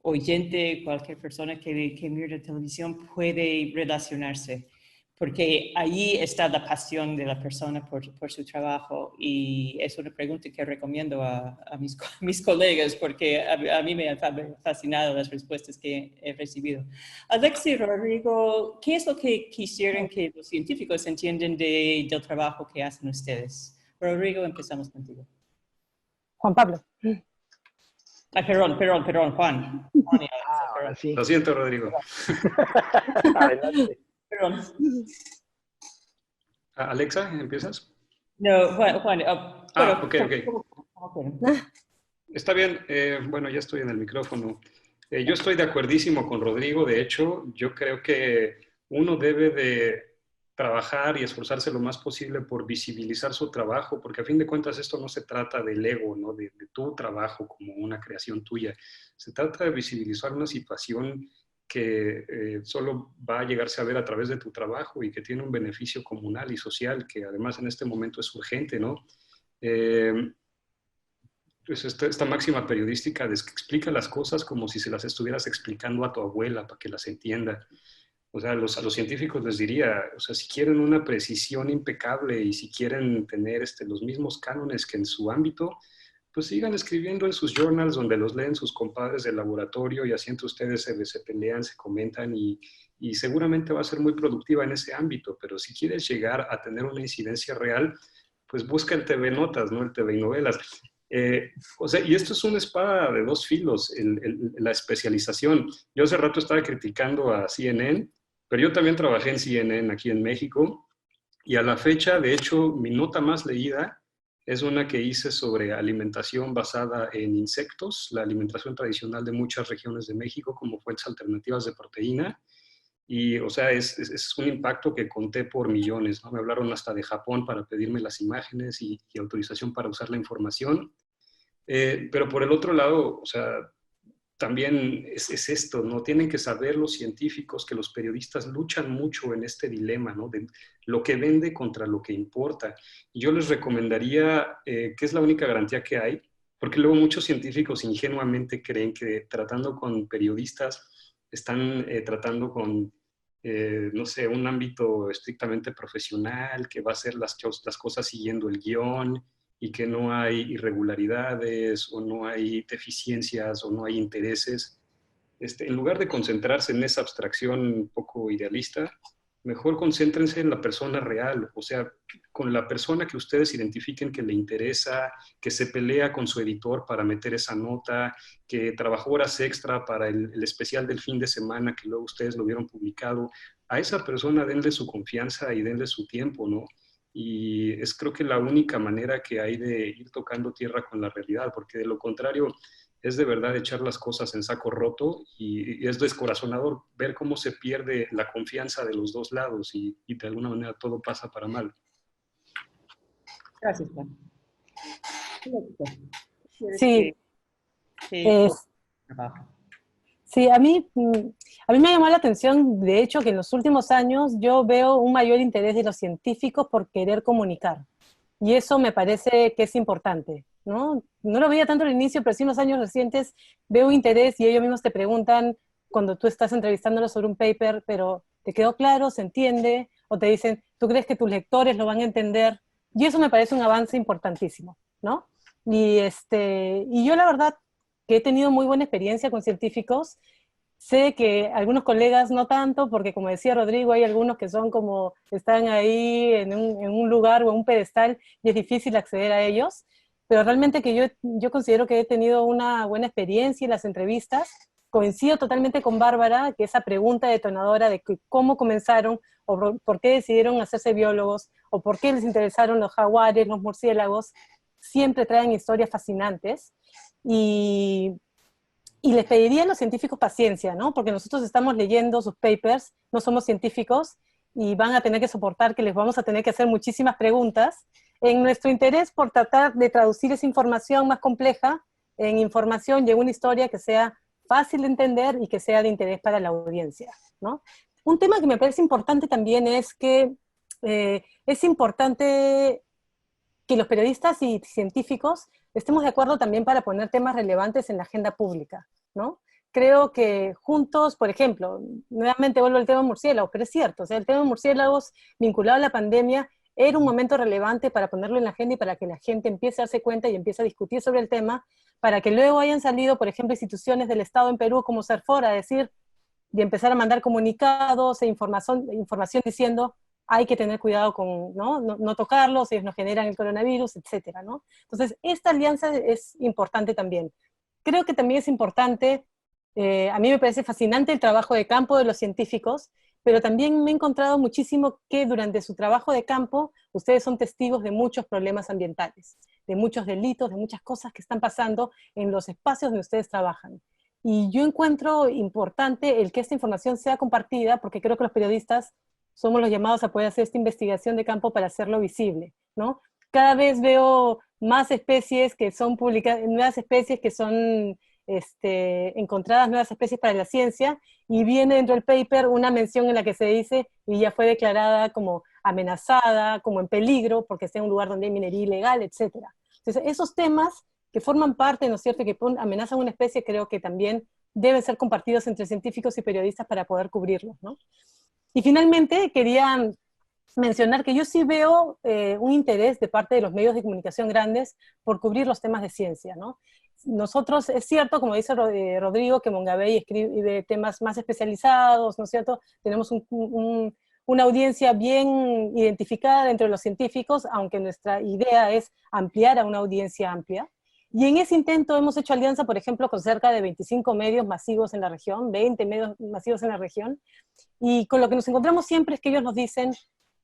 oyente, cualquier persona que mira televisión puede relacionarse. Porque allí está la pasión de la persona por su trabajo y es una pregunta que recomiendo a mis colegas porque a mí me han fascinado las respuestas que he recibido. Alexia y Rodrigo, ¿qué es lo que quisieran que los científicos entiendan del trabajo que hacen ustedes? Rodrigo, empezamos contigo. Juan Pablo. Perdón, Juan. Ahora sí. Lo siento, Rodrigo. Adelante. Perdón. Alexa, ¿empiezas? No, Juan. Ok. Está bien. Bueno, ya estoy en el micrófono. Yo estoy de acuerdísimo con Rodrigo. De hecho, yo creo que uno debe de trabajar y esforzarse lo más posible por visibilizar su trabajo, porque a fin de cuentas esto no se trata del ego, ¿no? De tu trabajo como una creación tuya. Se trata de visibilizar una situación que solo va a llegarse a ver a través de tu trabajo y que tiene un beneficio comunal y social, que además en este momento es urgente, ¿no? Eh, pues esta máxima periodística que explica las cosas como si se las estuvieras explicando a tu abuela para que las entienda. O sea, a los científicos les diría, o sea, si quieren una precisión impecable y si quieren tener los mismos cánones que en su ámbito, pues sigan escribiendo en sus journals donde los leen sus compadres del laboratorio y así entre ustedes se pelean, se comentan y seguramente va a ser muy productiva en ese ámbito, pero si quieres llegar a tener una incidencia real, pues busca el TV Notas, ¿no? El TV Novelas. O sea, y esto es una espada de dos filos, la especialización. Yo hace rato estaba criticando a CNN, pero yo también trabajé en CNN aquí en México y a la fecha, de hecho, mi nota más leída es una que hice sobre alimentación basada en insectos, la alimentación tradicional de muchas regiones de México como fuentes alternativas de proteína. Y, o sea, es un impacto que conté por millones, ¿no? Me hablaron hasta de Japón para pedirme las imágenes y autorización para usar la información. Pero por el otro lado, o sea, también es esto, ¿no? Tienen que saber los científicos que los periodistas luchan mucho en este dilema, ¿no? De lo que vende contra lo que importa. Y yo les recomendaría, que es la única garantía que hay, porque luego muchos científicos ingenuamente creen que tratando con periodistas están tratando con, no sé, un ámbito estrictamente profesional, que va a hacer las cosas siguiendo el guión, y que no hay irregularidades o no hay deficiencias o no hay intereses. En lugar de concentrarse en esa abstracción un poco idealista, mejor concéntrense en la persona real, o sea, con la persona que ustedes identifiquen que le interesa, que se pelea con su editor para meter esa nota, que trabajó horas extra para el especial del fin de semana que luego ustedes lo vieron publicado. A esa persona denle su confianza y denle su tiempo, ¿no? Y es creo que la única manera que hay de ir tocando tierra con la realidad, porque de lo contrario es de verdad echar las cosas en saco roto y es descorazonador ver cómo se pierde la confianza de los dos lados y de alguna manera todo pasa para mal. Gracias, Juan. Sí, Que- sí, a mí me llamó la atención, de hecho, que en los últimos años yo veo un mayor interés de los científicos por querer comunicar. Y eso me parece que es importante, ¿no? No lo veía tanto al inicio, pero sí en los años recientes veo interés y ellos mismos te preguntan cuando tú estás entrevistándolos sobre un paper, pero ¿te quedó claro? ¿Se entiende? O te dicen, ¿tú crees que tus lectores lo van a entender? Y eso me parece un avance importantísimo, ¿no? Y yo la verdad que he tenido muy buena experiencia con científicos. Sé que algunos colegas no tanto, porque como decía Rodrigo, hay algunos que son como, están ahí en un lugar o en un pedestal y es difícil acceder a ellos, pero realmente que yo considero que he tenido una buena experiencia en las entrevistas. Coincido totalmente con Bárbara, que esa pregunta detonadora de cómo comenzaron, o por qué decidieron hacerse biólogos, o por qué les interesaron los jaguares, los murciélagos, siempre traen historias fascinantes. Y les pediría a los científicos paciencia, ¿no? Porque nosotros estamos leyendo sus papers, no somos científicos y van a tener que soportar que les vamos a tener que hacer muchísimas preguntas en nuestro interés por tratar de traducir esa información más compleja en información y en una historia que sea fácil de entender y que sea de interés para la audiencia, ¿no? Un tema que me parece importante también es que es importante que los periodistas y científicos estemos de acuerdo también para poner temas relevantes en la agenda pública, ¿no? Creo que juntos, por ejemplo, nuevamente vuelvo al tema murciélagos, pero es cierto, o sea, el tema murciélagos vinculado a la pandemia era un momento relevante para ponerlo en la agenda y para que la gente empiece a darse cuenta y empiece a discutir sobre el tema, para que luego hayan salido, por ejemplo, instituciones del Estado en Perú como Serfor a decir, y empezar a mandar comunicados e información diciendo hay que tener cuidado con no tocarlos, ellos no generan el coronavirus, etcétera, ¿no? Entonces, esta alianza es importante también. Creo que también es importante, a mí me parece fascinante el trabajo de campo de los científicos, pero también me he encontrado muchísimo que durante su trabajo de campo, ustedes son testigos de muchos problemas ambientales, de muchos delitos, de muchas cosas que están pasando en los espacios donde ustedes trabajan. Y yo encuentro importante el que esta información sea compartida, porque creo que los periodistas somos los llamados a poder hacer esta investigación de campo para hacerlo visible, ¿no? Cada vez veo más especies que son publicadas, nuevas especies que son encontradas, nuevas especies para la ciencia, y viene dentro del paper una mención en la que se dice, y ya fue declarada como amenazada, como en peligro, porque está en un lugar donde hay minería ilegal, etc. Entonces, esos temas que forman parte, ¿no es cierto?, que amenazan una especie, creo que también deben ser compartidos entre científicos y periodistas para poder cubrirlos, ¿no? Y finalmente, quería mencionar que yo sí veo un interés de parte de los medios de comunicación grandes por cubrir los temas de ciencia, ¿no? Nosotros, es cierto, como dice Rodrigo, que Mongabay escribe temas más especializados, ¿no es cierto? Tenemos una audiencia bien identificada dentro de los científicos, aunque nuestra idea es ampliar a una audiencia amplia. Y en ese intento hemos hecho alianza, por ejemplo, con cerca de 25 medios masivos en la región, 20 medios masivos en la región, y con lo que nos encontramos siempre es que ellos nos dicen,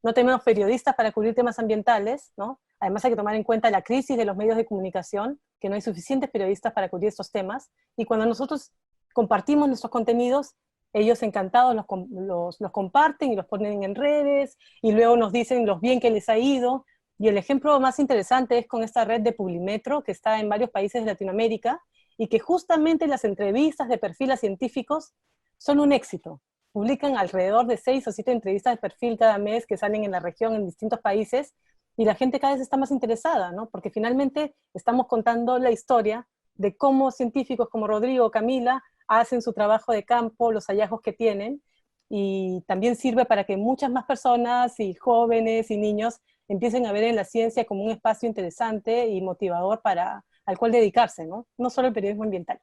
no tenemos periodistas para cubrir temas ambientales, ¿no? Además hay que tomar en cuenta la crisis de los medios de comunicación, que no hay suficientes periodistas para cubrir estos temas, y cuando nosotros compartimos nuestros contenidos, ellos encantados los comparten y los ponen en redes, y luego nos dicen lo bien que les ha ido, y el ejemplo más interesante es con esta red de Publimetro, que está en varios países de Latinoamérica, y que justamente las entrevistas de perfil a científicos son un éxito. Publican alrededor de 6 o 7 entrevistas de perfil cada mes que salen en la región en distintos países, y la gente cada vez está más interesada, ¿no? Porque finalmente estamos contando la historia de cómo científicos como Rodrigo o Camila hacen su trabajo de campo, los hallazgos que tienen, y también sirve para que muchas más personas y jóvenes y niños empiecen a ver en la ciencia como un espacio interesante y motivador al cual dedicarse, ¿no? No solo el periodismo ambiental.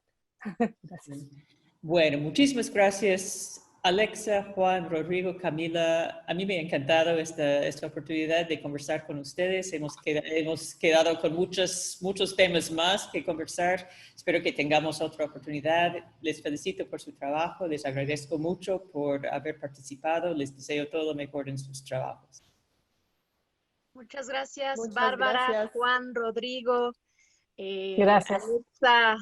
Gracias. Bueno, muchísimas gracias, Alexa, Juan, Rodrigo, Camila. A mí me ha encantado esta oportunidad de conversar con ustedes. Hemos quedado con muchos temas más que conversar. Espero que tengamos otra oportunidad. Les felicito por su trabajo. Les agradezco mucho por haber participado. Les deseo todo lo mejor en sus trabajos. Muchas gracias, Muchas Bárbara, gracias. Juan, Rodrigo, Gracias. Alexa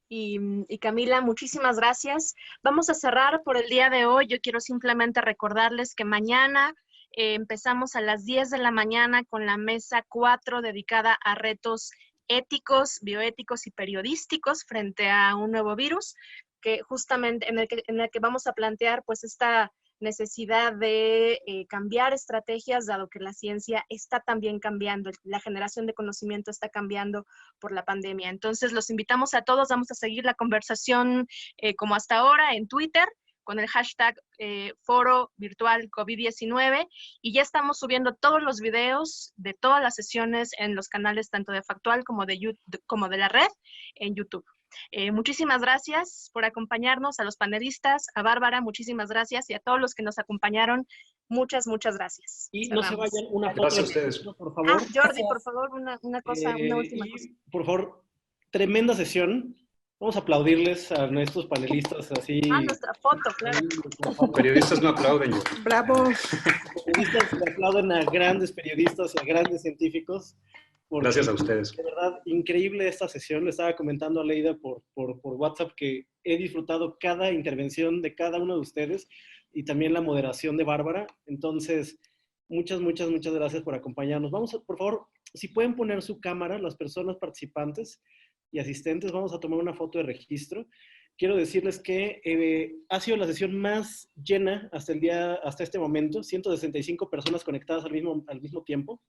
y Camila, muchísimas gracias. Vamos a cerrar por el día de hoy. Yo quiero simplemente recordarles que mañana empezamos a las 10 de la mañana con la mesa 4 dedicada a retos éticos, bioéticos y periodísticos frente a un nuevo virus, que justamente en el que vamos a plantear pues esta necesidad de cambiar estrategias, dado que la ciencia está también cambiando, la generación de conocimiento está cambiando por la pandemia. Entonces, los invitamos a todos, vamos a seguir la conversación como hasta ahora en Twitter, con el hashtag Foro Virtual COVID-19, y ya estamos subiendo todos los videos de todas las sesiones en los canales tanto de Factual como de la red en YouTube. Muchísimas gracias por acompañarnos, a los panelistas, a Bárbara, muchísimas gracias, y a todos los que nos acompañaron, muchas gracias. Y Cerramos. no se vayan, una foto. Gracias a ustedes. Por favor. Jordi, gracias. Por favor, una última cosa. Por favor, tremenda sesión. Vamos a aplaudirles a nuestros panelistas así. Nuestra foto, claro. Periodistas no aplauden. Bravo. Periodistas le aplauden a grandes periodistas y a grandes científicos. Gracias a ustedes. De verdad, increíble esta sesión. Le estaba comentando a Leida por WhatsApp que he disfrutado cada intervención de cada uno de ustedes y también la moderación de Bárbara. Entonces, muchas gracias por acompañarnos. Vamos a, por favor, si pueden poner su cámara, las personas participantes y asistentes, vamos a tomar una foto de registro. Quiero decirles que ha sido la sesión más llena hasta este momento, 165 personas conectadas al mismo tiempo.